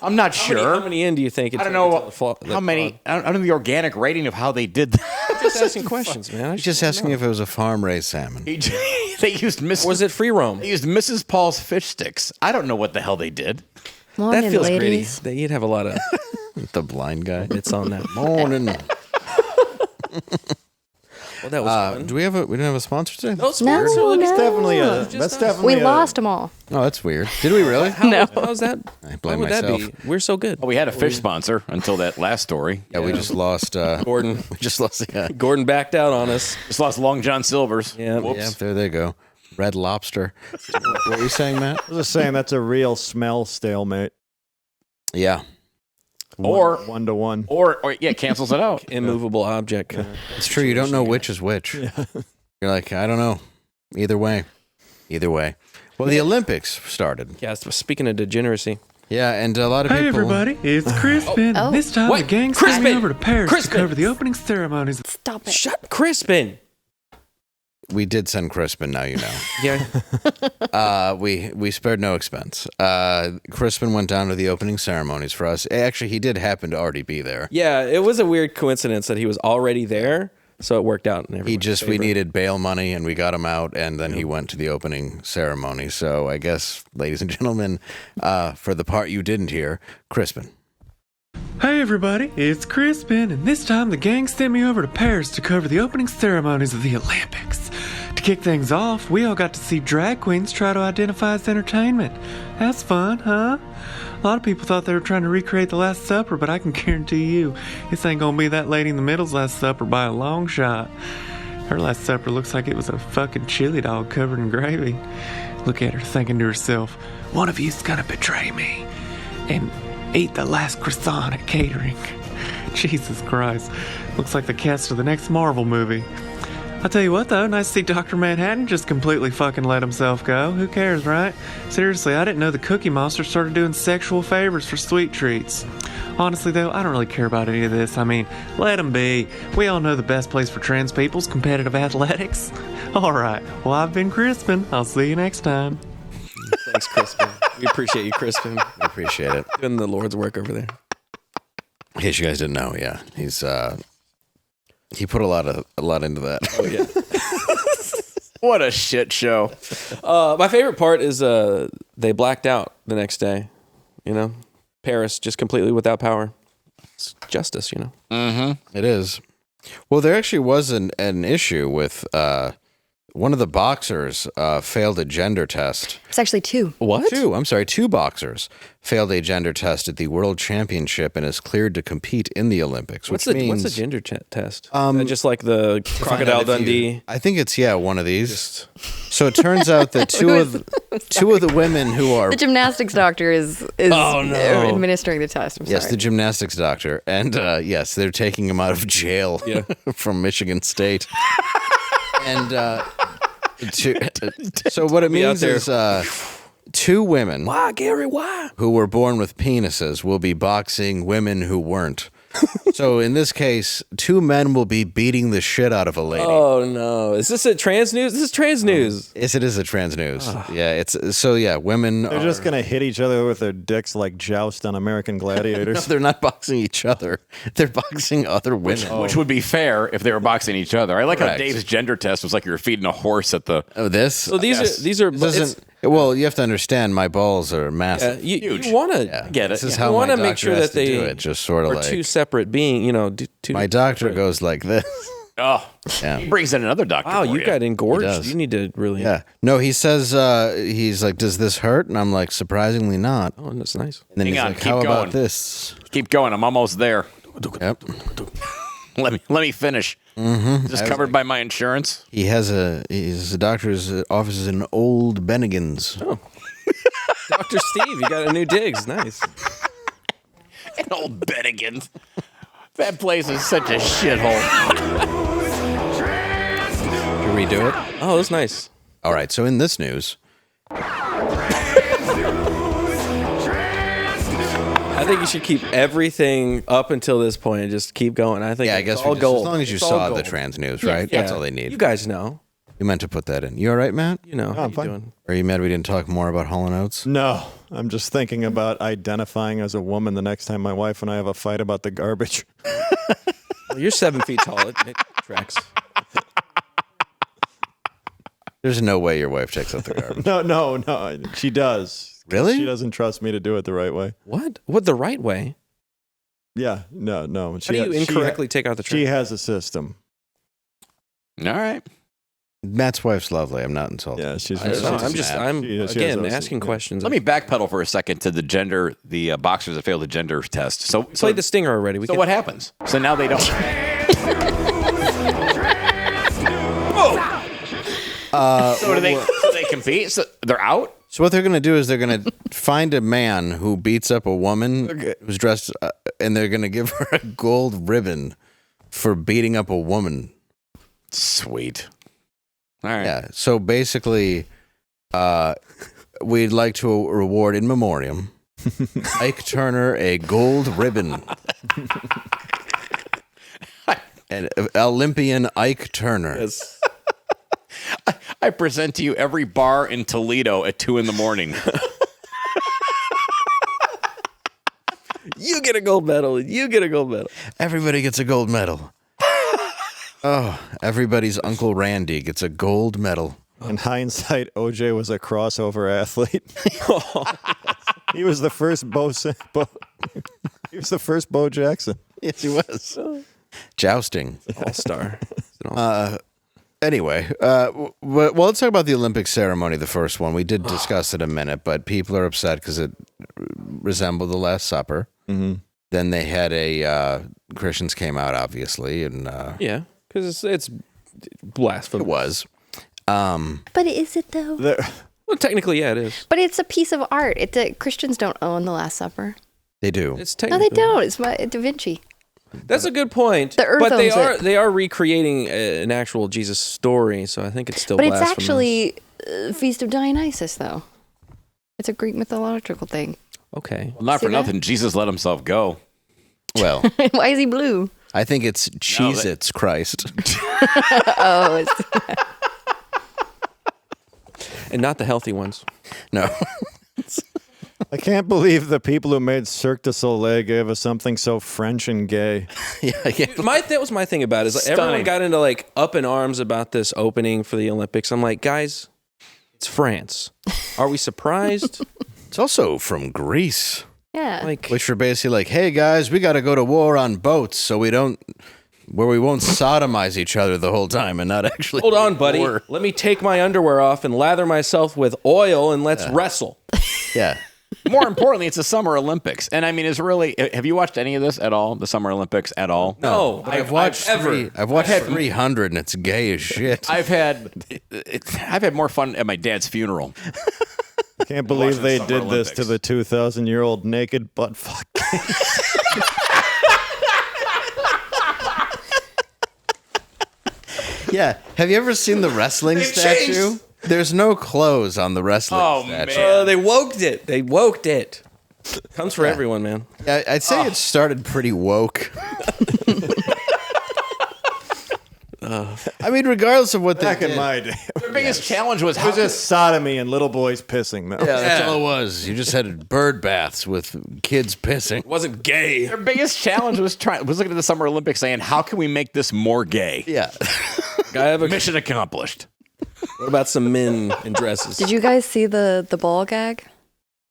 I'm not sure. How many in do you think? I don't know how many. I don't know the organic rating of how they did that. Just asking questions, man. I was just asking if it was a farm-raised salmon. They used Mrs. Was it free roam? They used Mrs. Paul's fish sticks. I don't know what the hell they did. Morning, That feels ladies. gritty. You'd have a lot of The blind guy. bits on that. Morning. Well, that was fun. Do we didn't have a sponsor today? No, it's No, weird. So look, no. it's Definitely Just that's us. definitely We lost them all. Oh, that's weird. Did we really? No. How's that? I Why blame would myself. that be? We're so good. Well, we had a fish sponsor until that last story. Yeah, we just lost. Gordon. We just lost. Yeah. Gordon backed out on us. Just lost Long John Silver's. Yeah. Whoops. Yeah, there they go. Red Lobster. What were you saying, Matt? I was just saying that's a real smell stalemate. Yeah. Or 1-to-1. or yeah, cancels it out. Immovable object. It's true. You don't know which is which. You're like, I don't know. Either way. Well, the Olympics started. Yeah, speaking of degeneracy. Yeah, and a lot of people. Hey everybody, it's Crispin. Oh. This time What? the gang's Crispin! heading over to Paris Crispin! to cover the opening ceremonies. Stop it. Shut Crispin. We did send Crispin. Now you know. Yeah. We spared no expense. Crispin went down to the opening ceremonies for us. Actually, he did happen to already be there. Yeah, it was a weird coincidence that he was already there, so it worked out. In We needed bail money, and we got him out, and then he went to the opening ceremony. So I guess, ladies and gentlemen, for the part you didn't hear, Crispin. Hey everybody, it's Crispin, and this time the gang sent me over to Paris to cover the opening ceremonies of the Olympics. To kick things off, we all got to see drag queens try to identify as entertainment. That's fun, huh? A lot of people thought they were trying to recreate the Last Supper, but I can guarantee you, this ain't gonna be that lady in the middle's Last Supper by a long shot. Her Last Supper looks like it was a fucking chili dog covered in gravy. Look at her thinking to herself, one of you's gonna betray me and eat the last croissant at catering. Jesus Christ. Looks like the cast of the next Marvel movie. I'll tell you what though, nice to see Dr. Manhattan just completely fucking let himself go. Who cares, right? Seriously, I didn't know the Cookie Monster started doing sexual favors for sweet treats. Honestly though, I don't really care about any of this. I mean, let them be. We all know the best place for trans people's competitive athletics. Alright, well I've been Crispin. I'll see you next time. Thanks, Crispin. We appreciate you, Crispin. We appreciate it. Doing the Lord's work over there. In case you guys didn't know, yeah, he put a lot into that. Oh yeah. What a shit show. My favorite part is they blacked out the next day. You know, Paris just completely without power. It's justice, you know. Mm-hmm. It is. Well, there actually was an issue with one of the boxers failed a gender test. It's actually two. What? Two boxers failed a gender test at the World Championship and is cleared to compete in the Olympics. What's which the means gender test? Just like the Crocodile Dundee. I think it's one of these. So it turns out that two of the women who are The gymnastics doctor is Oh, no. administering the test. I'm yes, sorry. the gymnastics doctor, and yes, they're taking him out of jail from Michigan State. And so what it means is two women Why, Gary? Why? who were born with penises will be boxing women who weren't. So in this case, two men will be beating the shit out of a lady. Oh no! Is this a trans news? This is trans news. Yes, it is a trans news. Yeah, it's women. They're just going to hit each other with their dicks like joust on American Gladiators. They're not boxing each other. They're boxing other women. Which would be fair if they were boxing each other. I like how Correct. Dave's gender test was like you were feeding a horse at the. Oh, this? So these are. This isn't. Well, you have to understand, my balls are massive. you want to Get it. This is Yeah. how You my wanna doctor make sure has that to do they it. Just sort of are like two separate being. You know, two. my doctor goes like this. Oh, Yeah. he brings in another doctor. Wow, for you got He engorged. does. You need to really. Yeah. No, he says he's like, "Does this hurt?" And I'm like, "Surprisingly not." Oh, that's nice. And then Hang he's on, like, keep "How about going. this?" Keep going. I'm almost there. Yep. Let me finish. Just covered by my insurance. His doctor's office is in Old Bennigan's. Oh. Dr. Steve, you got a new digs. Nice. An Old Bennigan's. That place is such a shithole. Did you redo it? Oh, that's nice. All right, so in this news, I think you should keep everything up until this point and just keep going. I think I guess all gold. as long as you It's all saw gold. the trans news, right? That's all they need. You guys know. You meant to put that in. You all right, Matt? You know. I'm fine. Are you mad we didn't talk more about Hall & Oates? No, I'm just thinking about identifying as a woman the next time my wife and I have a fight about the garbage. Well, you're 7 feet tall. It tracks. There's no way your wife takes out the garbage. No. She does. Really? She doesn't trust me to do it the right way. What? What the right way? Yeah, no. How do you incorrectly take out the trash? She has a system. All right. Matt's wife's lovely. I'm not insulted. Yeah, she's. I don't know. I'm She has again those- asking yeah. questions. Let me backpedal for a second to the boxers that failed the gender test. So played the stinger already. So what happens? So now they don't. So do they? So they compete? So they're out. So what they're going to do is they're going to find a man who beats up a woman who's dressed, and they're going to give her a gold ribbon for beating up a woman. Sweet. All right. Yeah. So basically, we'd like to reward in memoriam Ike Turner a gold ribbon. And Olympian Ike Turner. Yes. I present to you every bar in Toledo at 2 a.m. You get a gold medal. You get a gold medal. Everybody gets a gold medal. Oh, everybody's Uncle Randy gets a gold medal. In hindsight, OJ was a crossover athlete. He was the first He was the first Bo Jackson. Yes, he was. Jousting. All-star. Anyway, well, let's talk about the Olympic ceremony, the first one. We did discuss it a minute, but people are upset because it resembled the Last Supper. Mm-hmm. Then they had Christians came out, obviously, and Yeah, because it's blasphemous. it was. But is it though? Well, technically, yeah, it is. But it's a piece of art. Christians don't own the Last Supper. They do. It's No, technically. they don't. It's Da Vinci. That's a good point. The Earth but they owns are recreating an actual Jesus story, so I think it's still. But it's blasphemous. actually Feast of Dionysus, though. It's a Greek mythological thing. Okay. Well, not See for that? nothing. Jesus let himself go. Well, Why is he blue? I think it's Cheez-Its Christ. Oh, it's And not the healthy ones. No. I can't believe the people who made Cirque du Soleil gave us something so French and gay. Yeah. That was my thing about it. Is like everyone Stunning. got into like up in arms about this opening for the Olympics. I'm like, guys, it's France. Are we surprised? It's also from Greece, yeah. Like, which were basically like, hey, guys, we got to go to war on boats so we won't sodomize each other the whole time and not actually. hold on, buddy. war. Let me take my underwear off and lather myself with oil and let's wrestle. Yeah. More importantly, it's the Summer Olympics. And I mean, have you watched any of this at all? The Summer Olympics at all? No, I've watched 300 and it's gay as shit. I've had more fun at my dad's funeral. I can't believe Watching they Summer did this to Olympics. the 2,000-year-old naked butt fuck. Yeah. Have you ever seen the wrestling statue? changed. There's no clothes on the wrestling Oh, statue. man. They woked it. They woked it. Comes for everyone, man. I'd say it started pretty woke. I mean, regardless of what they Back did. in my day. Their biggest challenge was It was just sodomy and little boys pissing, though. Yeah, that's all it was. You just had bird baths with kids pissing. It wasn't gay. their biggest challenge was looking at the Summer Olympics saying, how can we make this more gay? Yeah. I have a Mission accomplished. What about some men in dresses? Did you guys see the ball gag?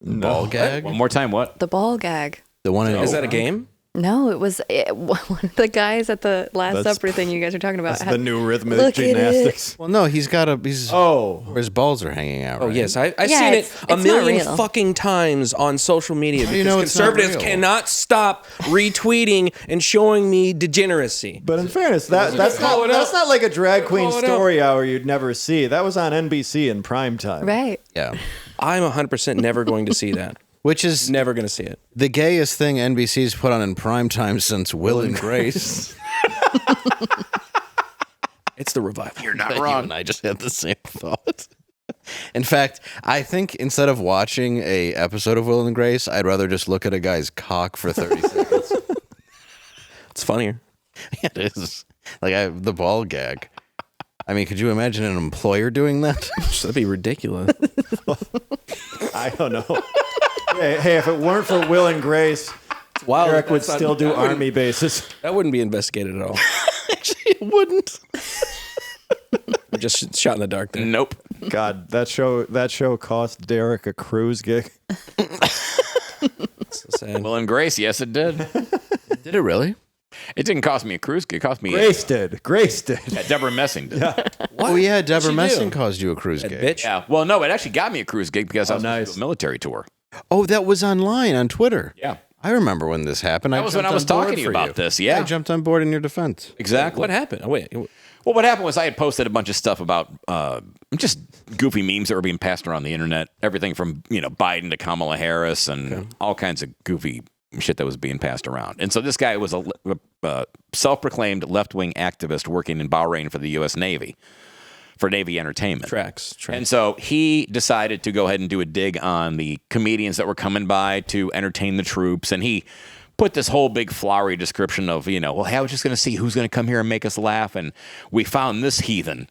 Ball gag? One more time, what? The ball gag. The one in Is that a game? No, it was one of the guys at the Last Supper thing you guys are talking about. That's the new rhythmic gymnastics. Well, no, he's got where his balls are hanging out. Oh, right? yes. I've seen it a not million real. fucking times on social media because it's not conservatives real? cannot stop retweeting and showing me degeneracy. But in fairness, that's not like a drag queen story hour you'd never see. That was on NBC in prime time. Right. Yeah. I'm 100% never going to see that. Which is Never going to see it. the gayest thing NBC's put on in prime time since Will and Grace. It's the revival. You're not You wrong. and I just had the same thought. In fact, I think instead of watching a episode of Will and Grace, I'd rather just look at a guy's cock for 30 seconds. It's funnier. It is. Like the ball gag. I mean, could you imagine an employer doing that? That'd be ridiculous. I don't know. Hey, if it weren't for Will and Grace, Wow, Eric would that's not- still do that wouldn't- army bases. That wouldn't be investigated at all. Actually, it wouldn't. We're just shot in the dark there. Nope. God, that show cost Derek a cruise gig. So sad. Will and Grace, yes, it did. Did it really? It didn't cost me a cruise. It cost me. Grace did. Yeah, Deborah Messing did. Oh, yeah. Deborah she Messing do? caused you a cruise gig. Bitch. Yeah. Well, no, it actually got me a cruise gig because I was nice. on a military tour. Oh, that was online on Twitter. Yeah. I remember when this happened. That was when I was talking to you about this. Yeah. I jumped on board in your defense. Exactly. What happened? Oh, wait. Well, what happened was I had posted a bunch of stuff about just goofy memes that were being passed around the internet. Everything from Biden to Kamala Harris and all kinds of goofy shit that was being passed around. And so this guy was a self-proclaimed left-wing activist working in Bahrain for the U.S. Navy for Navy Entertainment. Tracks. And so he decided to go ahead and do a dig on the comedians that were coming by to entertain the troops. And he put this whole big flowery description of, well, hey, I was just going to see who's going to come here and make us laugh. And we found this heathen.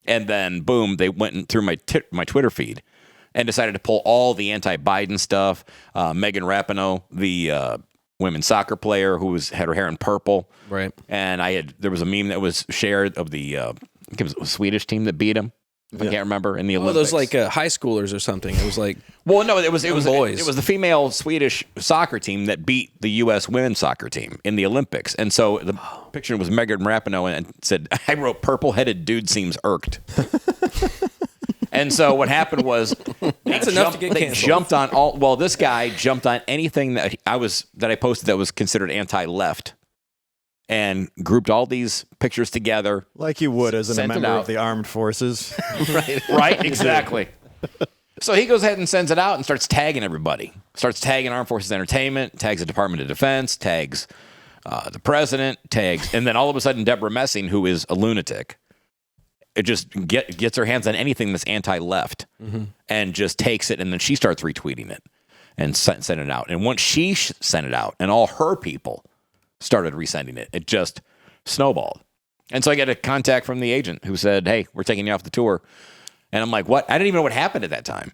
And then, boom, they went through my Twitter feed and decided to pull all the anti-Biden stuff. Megan Rapinoe, the women's soccer player who had her hair in purple. Right. And there was a meme that was shared of the I think it was a Swedish team that beat him. I can't remember in the Oh, Olympics. those like high schoolers or something. It was like well, no, it was boys. It was the female Swedish soccer team that beat the U.S. women's soccer team in the Olympics. And so the picture was Megan Rapinoe and said, "I wrote purple-headed dude seems irked." And so what happened was That's enough to get they canceled. jumped on all. Well, this guy jumped on anything that I posted that was considered anti-left, and grouped all these pictures together. Like you would as a Sent it member out. of the armed forces. Right, exactly. So he goes ahead and sends it out and starts tagging everybody. Starts tagging Armed Forces Entertainment, tags the Department of Defense, tags the president, tags, and then all of a sudden Deborah Messing, who is a lunatic, it just gets her hands on anything that's anti-left and just takes it, and then she starts retweeting it and sent it out. And once she sent it out and all her people started resending it, it just snowballed. And so I get a contact from the agent who said, "Hey, we're taking you off the tour." And I'm like, "What?" I didn't even know what happened at that time.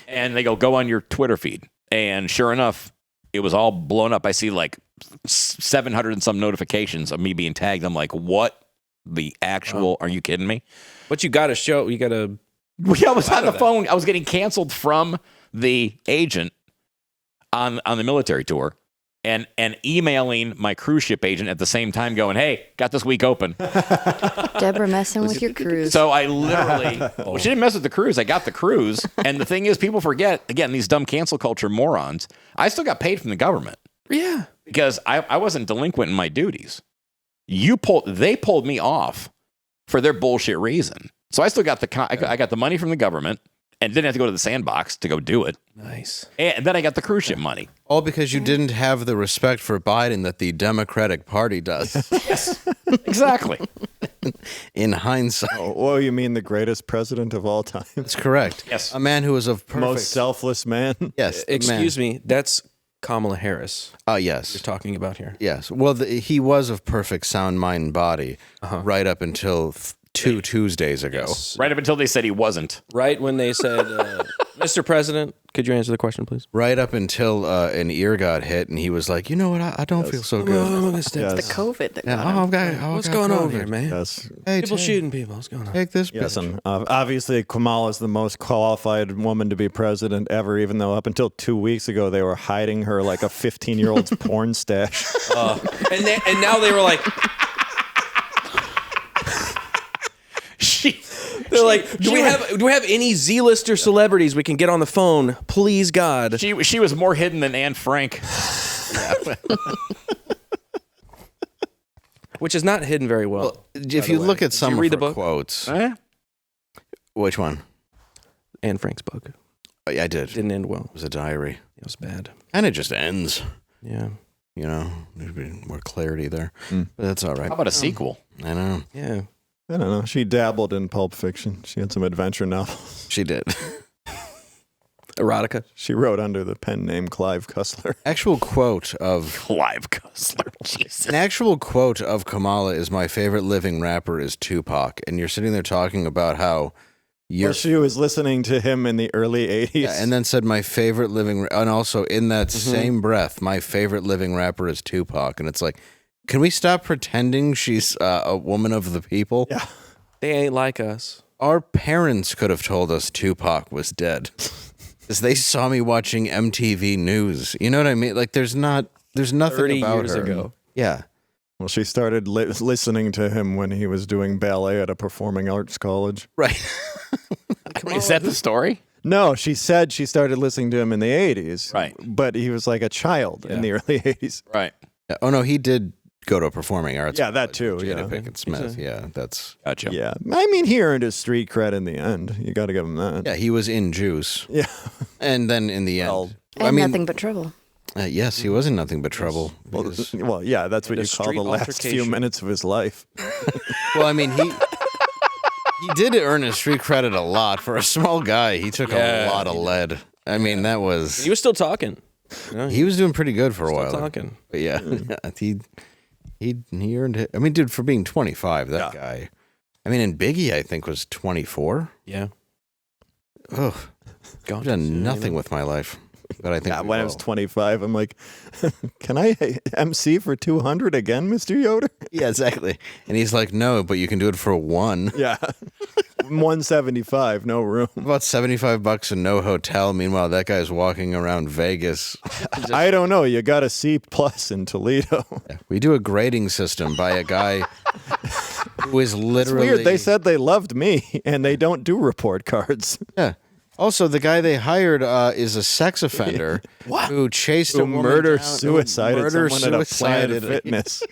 And they go on your Twitter feed. And sure enough, it was all blown up. I see like 700 and some notifications of me being tagged. I'm like, what the actual, are you kidding me? But you got to show, you got to. I was on the phone. I was getting canceled from the agent on the military tour. And emailing my cruise ship agent at the same time going, "Hey, got this week open." Deborah messing with your cruise. So I literally, well, she didn't mess with the cruise. I got the cruise. And the thing is, people forget, again, these dumb cancel culture morons, I still got paid from the government. Yeah. Because I wasn't delinquent in my duties. They pulled me off for their bullshit reason. So I still got I got the money from the government and didn't have to go to the sandbox to go do it. Nice. And then I got the cruise ship money. All because you didn't have the respect for Biden that the Democratic Party does. Yes, exactly. In hindsight. Oh, you mean the greatest president of all time? That's correct. Yes. A man who is of perfect... Most selfless man? Yes. Excuse me. That's Kamala Harris Yes. you're talking about here. Yes. Well, he was of perfect sound mind and body right up until 2 Tuesdays ago. Right up until they said he wasn't. Right when they said, Mr. President, could you answer the question, please? Right up until an ear got hit, and he was like, you know what? I don't feel so good. It's the COVID that got him. What's going on here, man? Yes. Hey, People shooting people. What's going on? Take this Yes, bitch. and obviously Kamala is the most qualified woman to be president ever, even though up until 2 weeks ago they were hiding her like a 15-year-old's porn stash. And now they were like... They're like, do we have any Z-lister celebrities we can get on the phone? Please, God. She was more hidden than Anne Frank. Which is not hidden very well. If you look at some you read of the her book? quotes, which one? Anne Frank's book. I did. Didn't end well. It was a diary. It was bad. And it just ends. Yeah. You know, there'd be more clarity there. But that's all right. How about a sequel? I know. Yeah. I don't know. She dabbled in Pulp Fiction. She had some adventure novels. She did. Erotica. She wrote under the pen name Clive Cussler. Actual quote of Live Cussler. Jesus. An actual quote of Kamala is my favorite living rapper is Tupac. And you're sitting there talking about how you're... Well, she was listening to him in the early 80s. Yeah, and then said my favorite living... And also in that same breath, my favorite living rapper is Tupac. And it's like, can we stop pretending she's a woman of the people? Yeah. They ain't like us. Our parents could have told us Tupac was dead. Because they saw me watching MTV News. You know what I mean? Like, there's nothing 30 about years her. ago. Yeah. Well, she started listening to him when he was doing ballet at a performing arts college. Right. Is that the story? No, she said she started listening to him in the 80s. Right. But he was like a child in the early 80s. Right. Oh, no, he did go to a performing arts. Yeah, that too. Jada Yeah. Pinkett Smith. Yeah, that's... Gotcha. Yeah. I mean, he earned his street cred in the end. You got to give him that. Yeah, he was in Juice. Yeah. And then in the Well, end... And Nothing But Trouble. Yes, he was in Nothing But Trouble. Well, yeah, that's what a you call the street last few altercation. minutes of his life. Well, I mean, he did earn his street credit a lot. For a small guy, he took a lot of lead. I mean, that was... He was still talking. He was doing pretty good for a while. Talking. But yeah, he earned it. I mean, dude, for being 25, that guy. I mean, and Biggie, I think, was 24. Yeah. Ugh. I've done nothing with my life. But I think Yeah, we when I will. was 25, I'm like, can I MC for 200 again, Mr. Yoder? Yeah, exactly. And he's like, no, but you can do it for one. Yeah. 175, no room. About $75 and no hotel. Meanwhile, that guy's walking around Vegas. I don't know. You got a C+ in Toledo. We do a grading system by a guy who is It's literally... weird. They said they loved me, and they don't do report cards. Yeah. Also, the guy they hired is a sex offender who chased a Who woman murder down- suicided murder someone at a Planet suicided a- Fitness.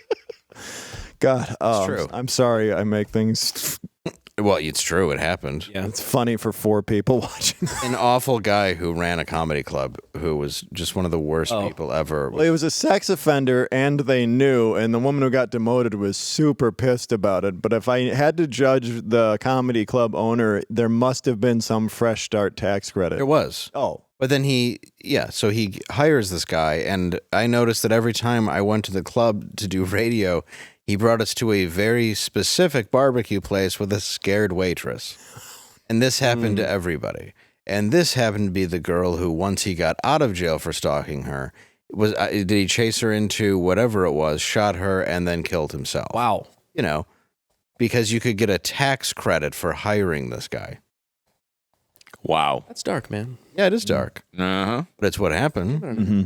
God, true. I'm sorry. I make things. Well, it's true. It happened. Yeah. It's funny for 4 people watching. An awful guy who ran a comedy club who was just one of the worst people ever. Well, he was a sex offender, and they knew, and the woman who got demoted was super pissed about it. But if I had to judge the comedy club owner, there must have been some fresh start tax credit. There was. Oh. But then so he hires this guy, and I noticed that every time I went to the club to do radio, he brought us to a very specific barbecue place with a scared waitress. And this happened to everybody. And this happened to be the girl who, once he got out of jail for stalking her, did he chase her into whatever it was, shot her, and then killed himself. Wow. You know, because you could get a tax credit for hiring this guy. Wow. That's dark, man. Yeah, it is dark. Uh-huh. But it's what happened. Mm-hmm.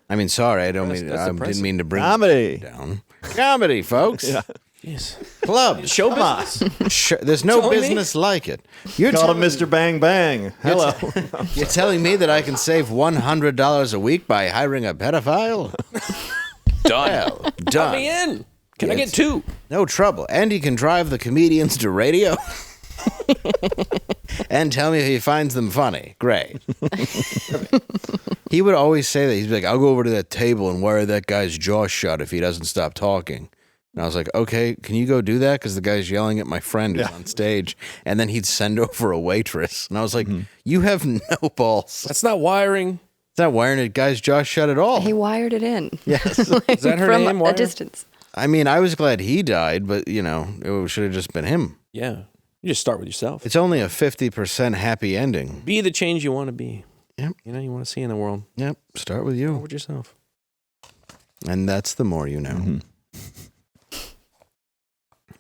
I mean, sorry, I That's didn't depressing. mean to bring Comedy. it down. Comedy, folks. Yeah. Jeez. Clubs. Show business? There's no Tell me. business like it. You're Called him telling, Mr. Bang Bang. Hello. you're telling me that I can save $100 a week by hiring a pedophile? Done. Well, Put done. me in. Can I Yes. get 2? No trouble. And he can drive the comedians to radio. And tell me if he finds them funny. Great. He would always say that. He'd be like, I'll go over to that table and wire that guy's jaw shut if he doesn't stop talking. And I was like, okay, can you go do that? Because the guy's yelling at my friend who's on stage. And then he'd send over a waitress. And I was like, you have no balls. That's not wiring. It's not wiring a guy's jaw shut at all. He wired it in. Yes. Is that her from name? a Wire? distance. I mean, I was glad he died, but, it should have just been him. Yeah. You just start with yourself. It's only a 50% happy ending. Be the change you want to be. Yep. You know, you want to see in the world. Yep. Start with Start you. with yourself. And that's the more you know. Mm-hmm.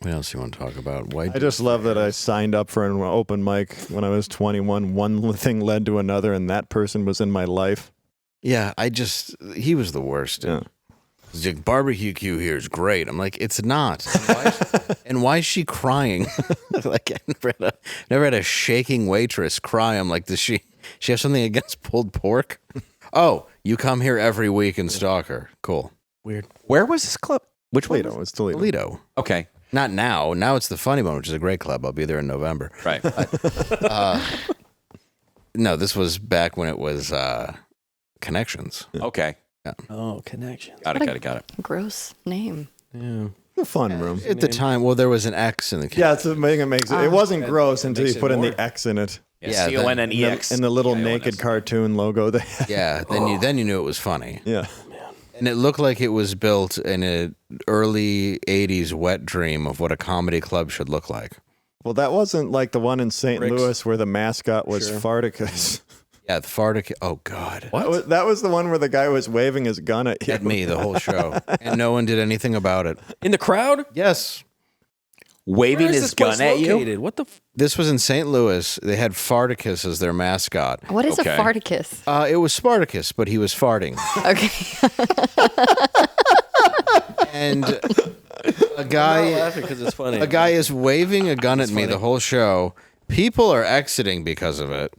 What else you want to talk about? White I just love that I signed up for an open mic when I was 21. One thing led to another, and that person was in my life. Yeah, he was the worst. Yeah. He's like, barbecue queue here is great. I'm like, it's not. And why is she crying? Like, I never had a shaking waitress cry. I'm like, does she have something against pulled pork? Oh, you come here every week and stalk her. Cool. Weird. Where was this club? Which one? Toledo. It's Toledo. Toledo. Okay. Not now. Now it's the Funny Bone, which is a great club. I'll be there in November. Right. No, this was back when it was Connections. Okay. Oh, connection. Got it. Gross name. Yeah. The fun room. At the time, well, there was an X in the Yeah, it's the thing that makes it. It wasn't gross until you makes put it in the more. X in it. Yeah, CONNEX. And the little naked cartoon logo they had. Yeah, then you knew it was funny. Yeah. And it looked like it was built in an early 80s wet dream of what a comedy club should look like. Well, that wasn't like the one in St. Bricks. Louis where the mascot was Farticus. Yeah, the Fartic. Oh, God. That was the one where the guy was waving his gun at you. At me the whole show. And no one did anything about it. In the crowd? Yes. Waving Where is his this place gun at you? located? What the? This was in St. Louis. They had Farticus as their mascot. What is Okay. a farticus? It was Spartacus, but he was farting. Okay. And a guy... laughing because it's funny. A guy is waving a gun at me the whole show. People are exiting because of it,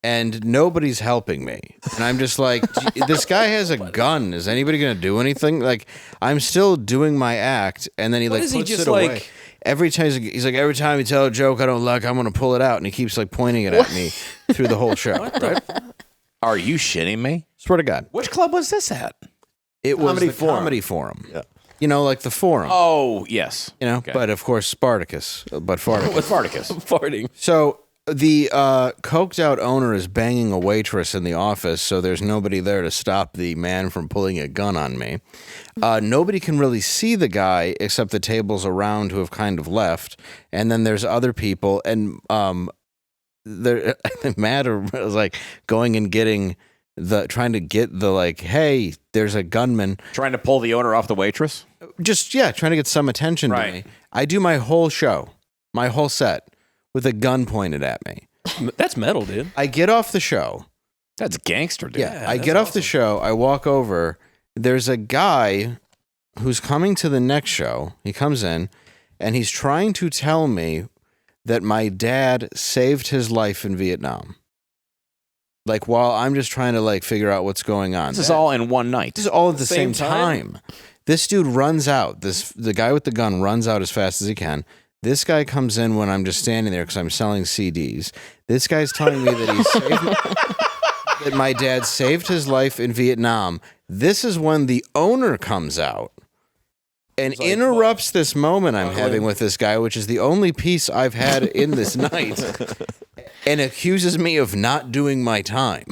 and nobody's helping me. And I'm just like, this guy has a gun. Is anybody going to do anything? Like, I'm still doing my act, and then he What like is he, puts just it away. like- Every time he's like, every time you tell a joke I don't like, I'm going to pull it out, and he keeps like pointing it at me through the whole show. Right? Are you shitting me? Swear to God, Which club was this at? it was Comedy the Forum. Comedy Forum. Yeah. You know, like the Forum. Oh, yes. You know, Okay. but of course Spartacus, but Farticus. With Farticus. farting. So the coked out owner is banging a waitress in the office, so there's nobody there to stop the man from pulling a gun on me. Nobody can really see the guy except the tables around who have kind of left, and then there's other people, and Matt was like going and getting trying to get the like, hey, there's a gunman. Trying to pull the owner off the waitress? Just trying to get some attention to Right. me. I do my whole show, my whole set, with a gun pointed at me. That's metal, dude. I get off the show. That's gangster, dude. Yeah, I get off the show. I walk over. There's a guy who's coming to the next show. He comes in, and he's trying to tell me that my dad saved his life in Vietnam. Like, while I'm just trying to like figure out what's going on. This is all in one night. This is all at the Same same time? time. This dude runs out. The guy with the gun runs out as fast as he can. This guy comes in when I'm just standing there because I'm selling CDs. This guy's telling me that that my dad saved his life in Vietnam. This is when the owner comes out and like, interrupts this moment I'm having with this guy, which is the only peace I've had in this night, and accuses me of not doing my time.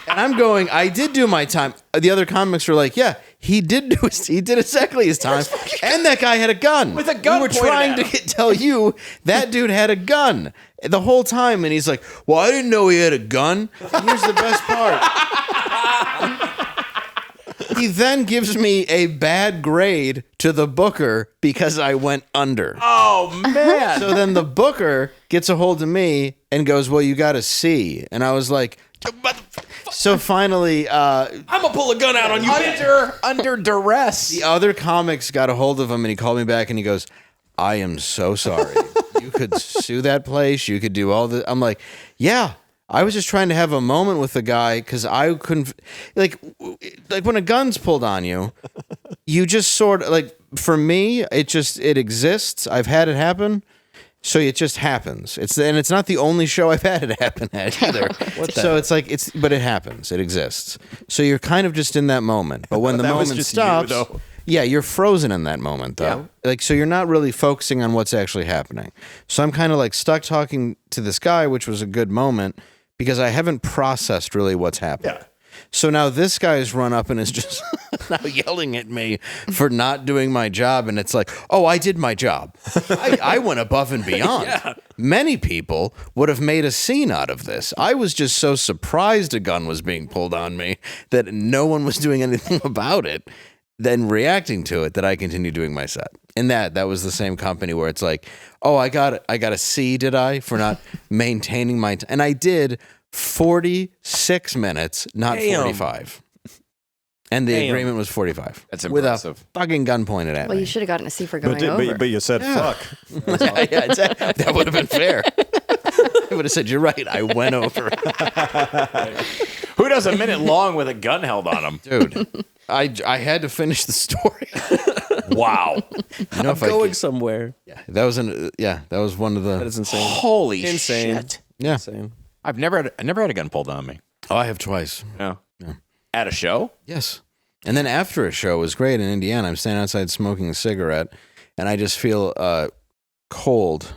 And I'm going, I did do my time. The other comics were like, yeah, he did exactly his time. And that guy had a gun. With a gun We were pointed trying at to him. tell you that dude had a gun the whole time. And he's like, well, I didn't know he had a gun. And here's the best part. He then gives me a bad grade to the booker because I went under. Oh, man. So then the booker gets a hold of me and goes, well, you got a C. And I was like, so finally, I'm gonna pull a gun out on you. under duress. the other comics got a hold of him and he called me back and he goes, I am so sorry. You could sue that place. You could do all the. I'm like, yeah. I was just trying to have a moment with the guy because I couldn't, like when a gun's pulled on you, you just sort of like, for me, it exists. I've had it happen. So it just happens. It's not the only show I've had it happen at either. So it's like but it happens. It exists. So you're kind of just in that moment. But when the That was moment just you, stops, though. yeah, you're frozen in that moment though. Like so you're not really focusing on what's actually happening. So I'm kind of like stuck talking to this guy, which was a good moment because I haven't processed really what's happening. Yeah. So now this guy's run up and is just now yelling at me for not doing my job. And it's like, oh, I did my job. I went above and beyond. Yeah. Many people would have made a scene out of this. I was just so surprised a gun was being pulled on me that no one was doing anything about it, then reacting to it, that I continued doing my set. And that was the same company where it's like, oh, I got a C, did I, for not maintaining my and I did 46 minutes, not 45. And the agreement was 45. That's impressive. With a fucking gun pointed at me. Well, you should have gotten a C for going over. But you said fuck. Exactly. That would have been fair. I would have said, you're right, I went over. Who does a minute long with a gun held on him? Dude, I had to finish the story. Wow. You know, I'm going somewhere. Yeah, that was one of the. That is insane. Holy Insane. shit. Yeah. Insane. I never had a gun pulled on me. Oh, I have twice. No. At a show? Yes. And then after a show was great in Indiana. I'm standing outside smoking a cigarette, and I just feel cold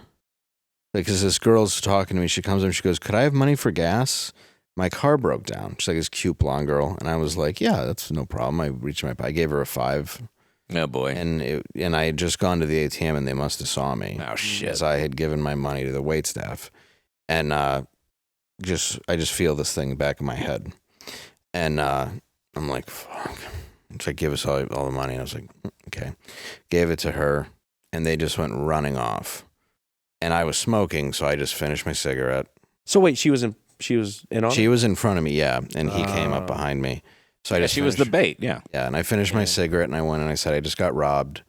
because this girl's talking to me. She comes up and she goes, "Could I have money for gas? My car broke down." She's like this cute blonde girl, and I was like, "Yeah, that's no problem." I reached I gave her a $5. Oh boy. And I had just gone to the ATM, and they must have saw me. Oh shit. Because I had given my money to the wait staff, and I just feel this thing back in my head, and I'm like, fuck. It's like, give us all the money. And I was like, okay. Gave it to her, and they just went running off. And I was smoking, so I just finished my cigarette. So wait, she was in on it? She was in front of me, yeah, and he came up behind me. So she was the bait, yeah. Yeah, and I finished my cigarette, and I went and I said, I just got robbed.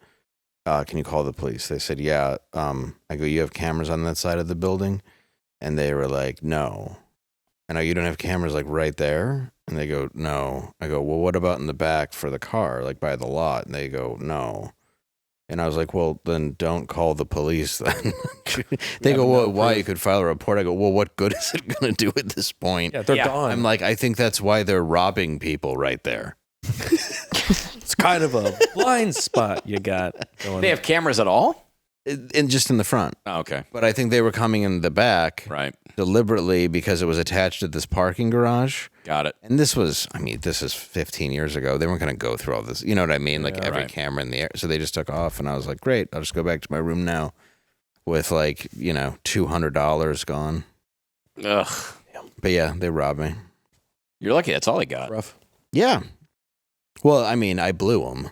Can you call the police? They said, yeah. I go, you have cameras on that side of the building? And they were like, no. And I go, you don't have cameras like right there? And they go, no. I go, well, what about in the back for the car, like by the lot? And they go, no. And I was like, well, then don't call the police then. They go, well, why? You could file a report. I go, well, what good is it going to do at this point? Yeah, they're gone. I'm like, I think that's why they're robbing people right there. It's kind of a blind spot you got going. They have cameras at all? And just in the front. Oh, okay. But I think they were coming in the back deliberately because it was attached to this parking garage. Got it. And this is 15 years ago. They weren't going to go through all this. You know what I mean? Like every camera in the air. So they just took off, and I was like, great, I'll just go back to my room now with like, $200 gone. Ugh. But yeah, they robbed me. You're lucky that's all they got. Rough. Yeah. Well, I mean, I blew him.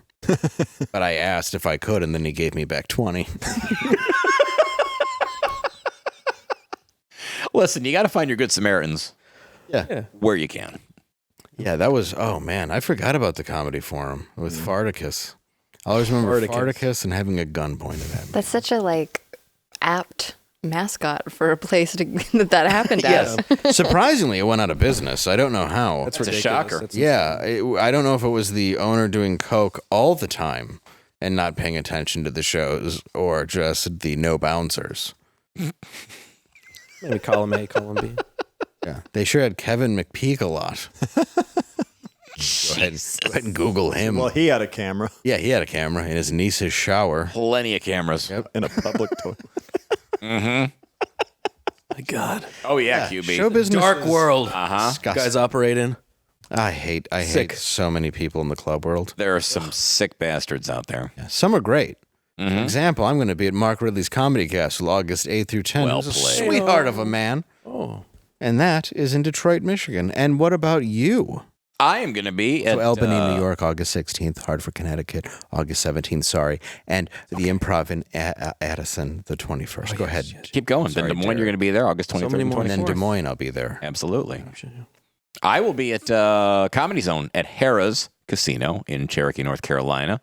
But I asked if I could, and then he gave me back 20. Listen, you got to find your good Samaritans. Yeah. Where you can. Yeah, that was, oh man, I forgot about the comedy forum with Farticus. I always remember Farticus and having a gun pointed at me. That's such a apt mascot for a place that happened at. Surprisingly, it went out of business. I don't know how. That's a shocker. I don't know if it was the owner doing coke all the time and not paying attention to the shows, or just the no bouncers. Maybe column A, column B. Yeah, they sure had Kevin McPeak a lot. Go ahead and Google him. Well, he had a camera. Yeah, he had a camera in his niece's shower. Plenty of cameras. Yep. In a public toilet. Mm-hmm. My God. Oh, yeah, QB. Show business Dark is world. disgusting. Guys operate in. I hate so many people in the club world. There are some sick bastards out there. Yeah, some are great. For example, I'm going to be at Mark Ridley's Comedy Castle August 8th through 10th. Well He's a played. sweetheart of a man. Oh. And that is in Detroit, Michigan. And what about you? I am going to be at Albany, New York, August 16th. Hartford, Connecticut, August 17th. And the Improv in Addison, the 21st. Go ahead. Keep going. Then Des Moines, you're going to be there August 23rd and 24th. And then Des Moines, I'll be there. Absolutely. I will be at Comedy Zone at Harrah's Casino in Cherokee, North Carolina,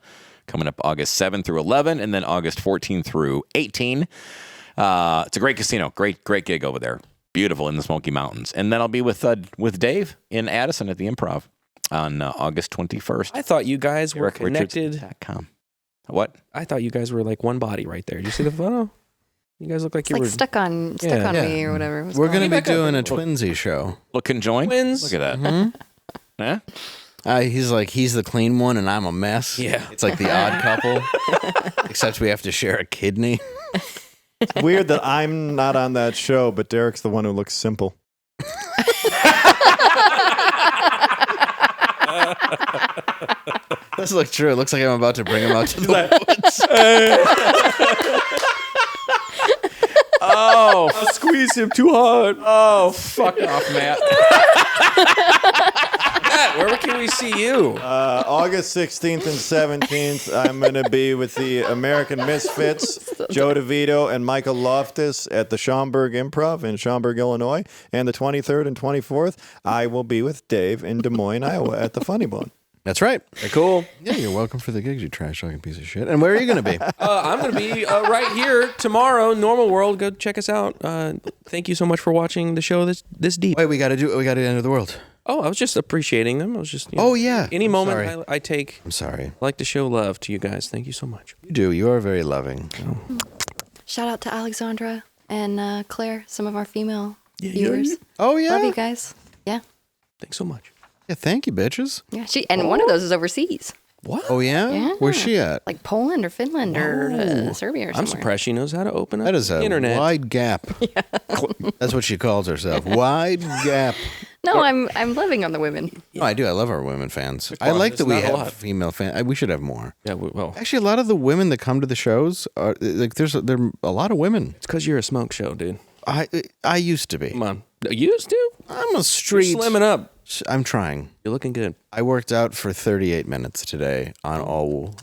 coming up August 7 through 11, and then August 14 through 18. It's a great casino. Great gig over there. Beautiful in the Smoky Mountains. And then I'll be with Dave in Addison at the Improv on August 21st. I thought you guys were connected. EricRichards.com. What? I thought you guys were like one body right there. Did you see the photo? You guys look like you were stuck on me or whatever. We're going to be doing a twinsy show. Look conjoined? Twins. Look at that. Yeah? He's the clean one and I'm a mess. Yeah. It's like the odd couple, except we have to share a kidney. It's weird that I'm not on that show, but Derek's the one who looks simple. does look true. It looks like I'm about to bring him out to the woods. Oh, I'll squeeze him too hard. oh, fuck off, Matt. Matt, where can we see you? August 16th and 17th, I'm going to be with the American Misfits, Joe DeVito and Michael Loftus at the Schaumburg Improv in Schaumburg, Illinois. And the 23rd and 24th, I will be with Dave in Des Moines, Iowa at the Funny Bone. That's right. Cool. Yeah, you're welcome for the gigs, you trash-talking piece of shit. And where are you going to be? I'm going to be right here tomorrow. Normal World. Go check us out. Thank you so much for watching the show this deep. Wait, we got to end of the world. Oh, I was just appreciating them. I was just. Oh, yeah. Any I'm moment sorry. I take. I'm sorry. I like to show love to you guys. Thank you so much. You do. You are very loving. Shout out to Alexandra and Claire, some of our female viewers. Oh, yeah. Love you guys. Yeah. Thanks so much. Yeah, thank you, bitches. Yeah. And one of those is overseas. What? Oh, yeah? Yeah. Where's she at? Like Poland or Finland or Serbia or somewhere. I'm surprised she knows how to open up That is a the internet. wide gap. That's what she calls herself. Wide gap. No, I'm loving on the women. No, I do. I love our women fans. I fun. like that It's we not a have lot. female fans. We should have more. Yeah, well, Actually, a lot of the women that come to the shows are like there are a lot of women. it's because you're a smoke show, dude. I used to be. Come on. You used to? I'm a You're street. slimming up. I'm trying. You're looking good. I worked out for 38 minutes today on all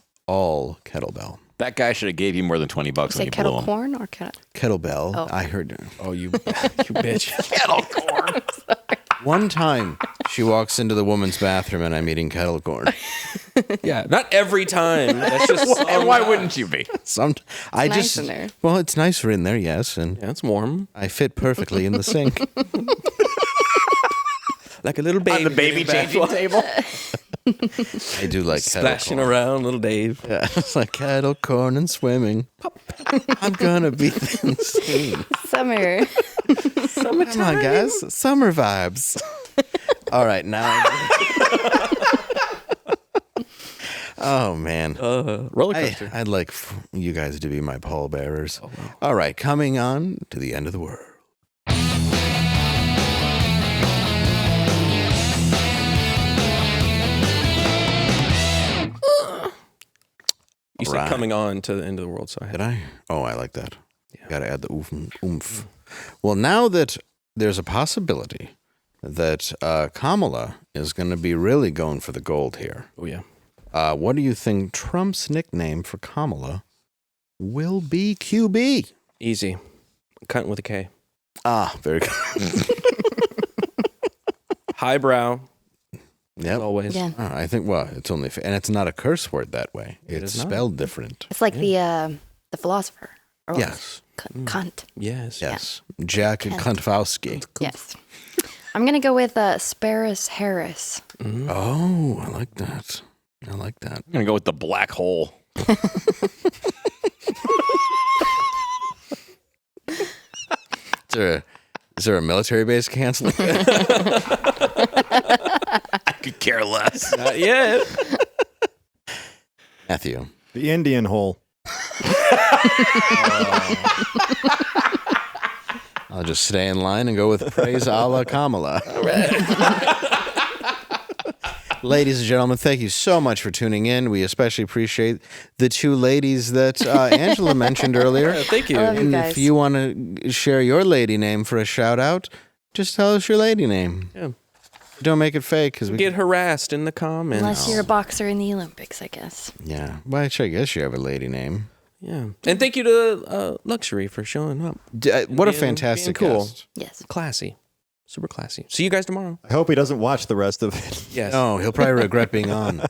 kettlebell. That guy should have gave you more than $20 when Say you blew kettle him. corn or kettle? Kettlebell. Oh. I heard. Oh, you bitch. Kettle corn. One time she walks into the woman's bathroom and I'm eating kettle corn. Yeah, not every time. That's just. And why wouldn't you be? I nice just in there. Well, it's nicer in there, yes, and Yeah, it's warm. I fit perfectly in the sink. Like a little baby. On the baby changing table? I do like kettle Splashing corn. around, little Dave. Yeah, it's like kettle corn and swimming. I'm gonna be insane. Summer. Come on, guys. Summer vibes. All right, now. Oh, man. Roller coaster. I'd like you guys to be my pallbearers. All right, coming on to the end of the world. You said Right. coming on to the end of the world, so I had Did I? Oh, I like that. Got to add the oomph. Well, now that there's a possibility that Kamala is going to be really going for the gold here, Oh, yeah. what do you think Trump's nickname for Kamala will be? QB. Easy. Cunt with a K. Ah, very good. Highbrow, as Yep. always. Yeah. I think, well, it's only, and it's not a curse word that way. It's is not. spelled different. It's like the philosopher. Or what? Yes. Cunt. Yes. Yes. Jack Kuntfowski. Yes. I'm going to go with Sparris Harris. Oh, I like that. I like that. I'm going to go with the black hole. Is there a military base canceling? I could care less. Not yet. Matthew. The Indian hole. I'll just stay in line and go with praise a la Kamala. Ladies and gentlemen, thank you so much for tuning in. We especially appreciate the two ladies that Angela mentioned earlier. Thank you. I love you And guys. if you want to share your lady name for a shout out, just tell us your lady name. Yeah. Don't make it fake because we Get harassed in the comments. Unless you're a boxer in the Olympics, I guess. Yeah, well, I guess you have a lady name. Yeah. And thank you to Luxury for showing up. What a Being- fantastic being cool. guest. Yes. Classy. Super classy. See you guys tomorrow. I hope he doesn't watch the rest of it. Yes. Oh, he'll probably regret being on.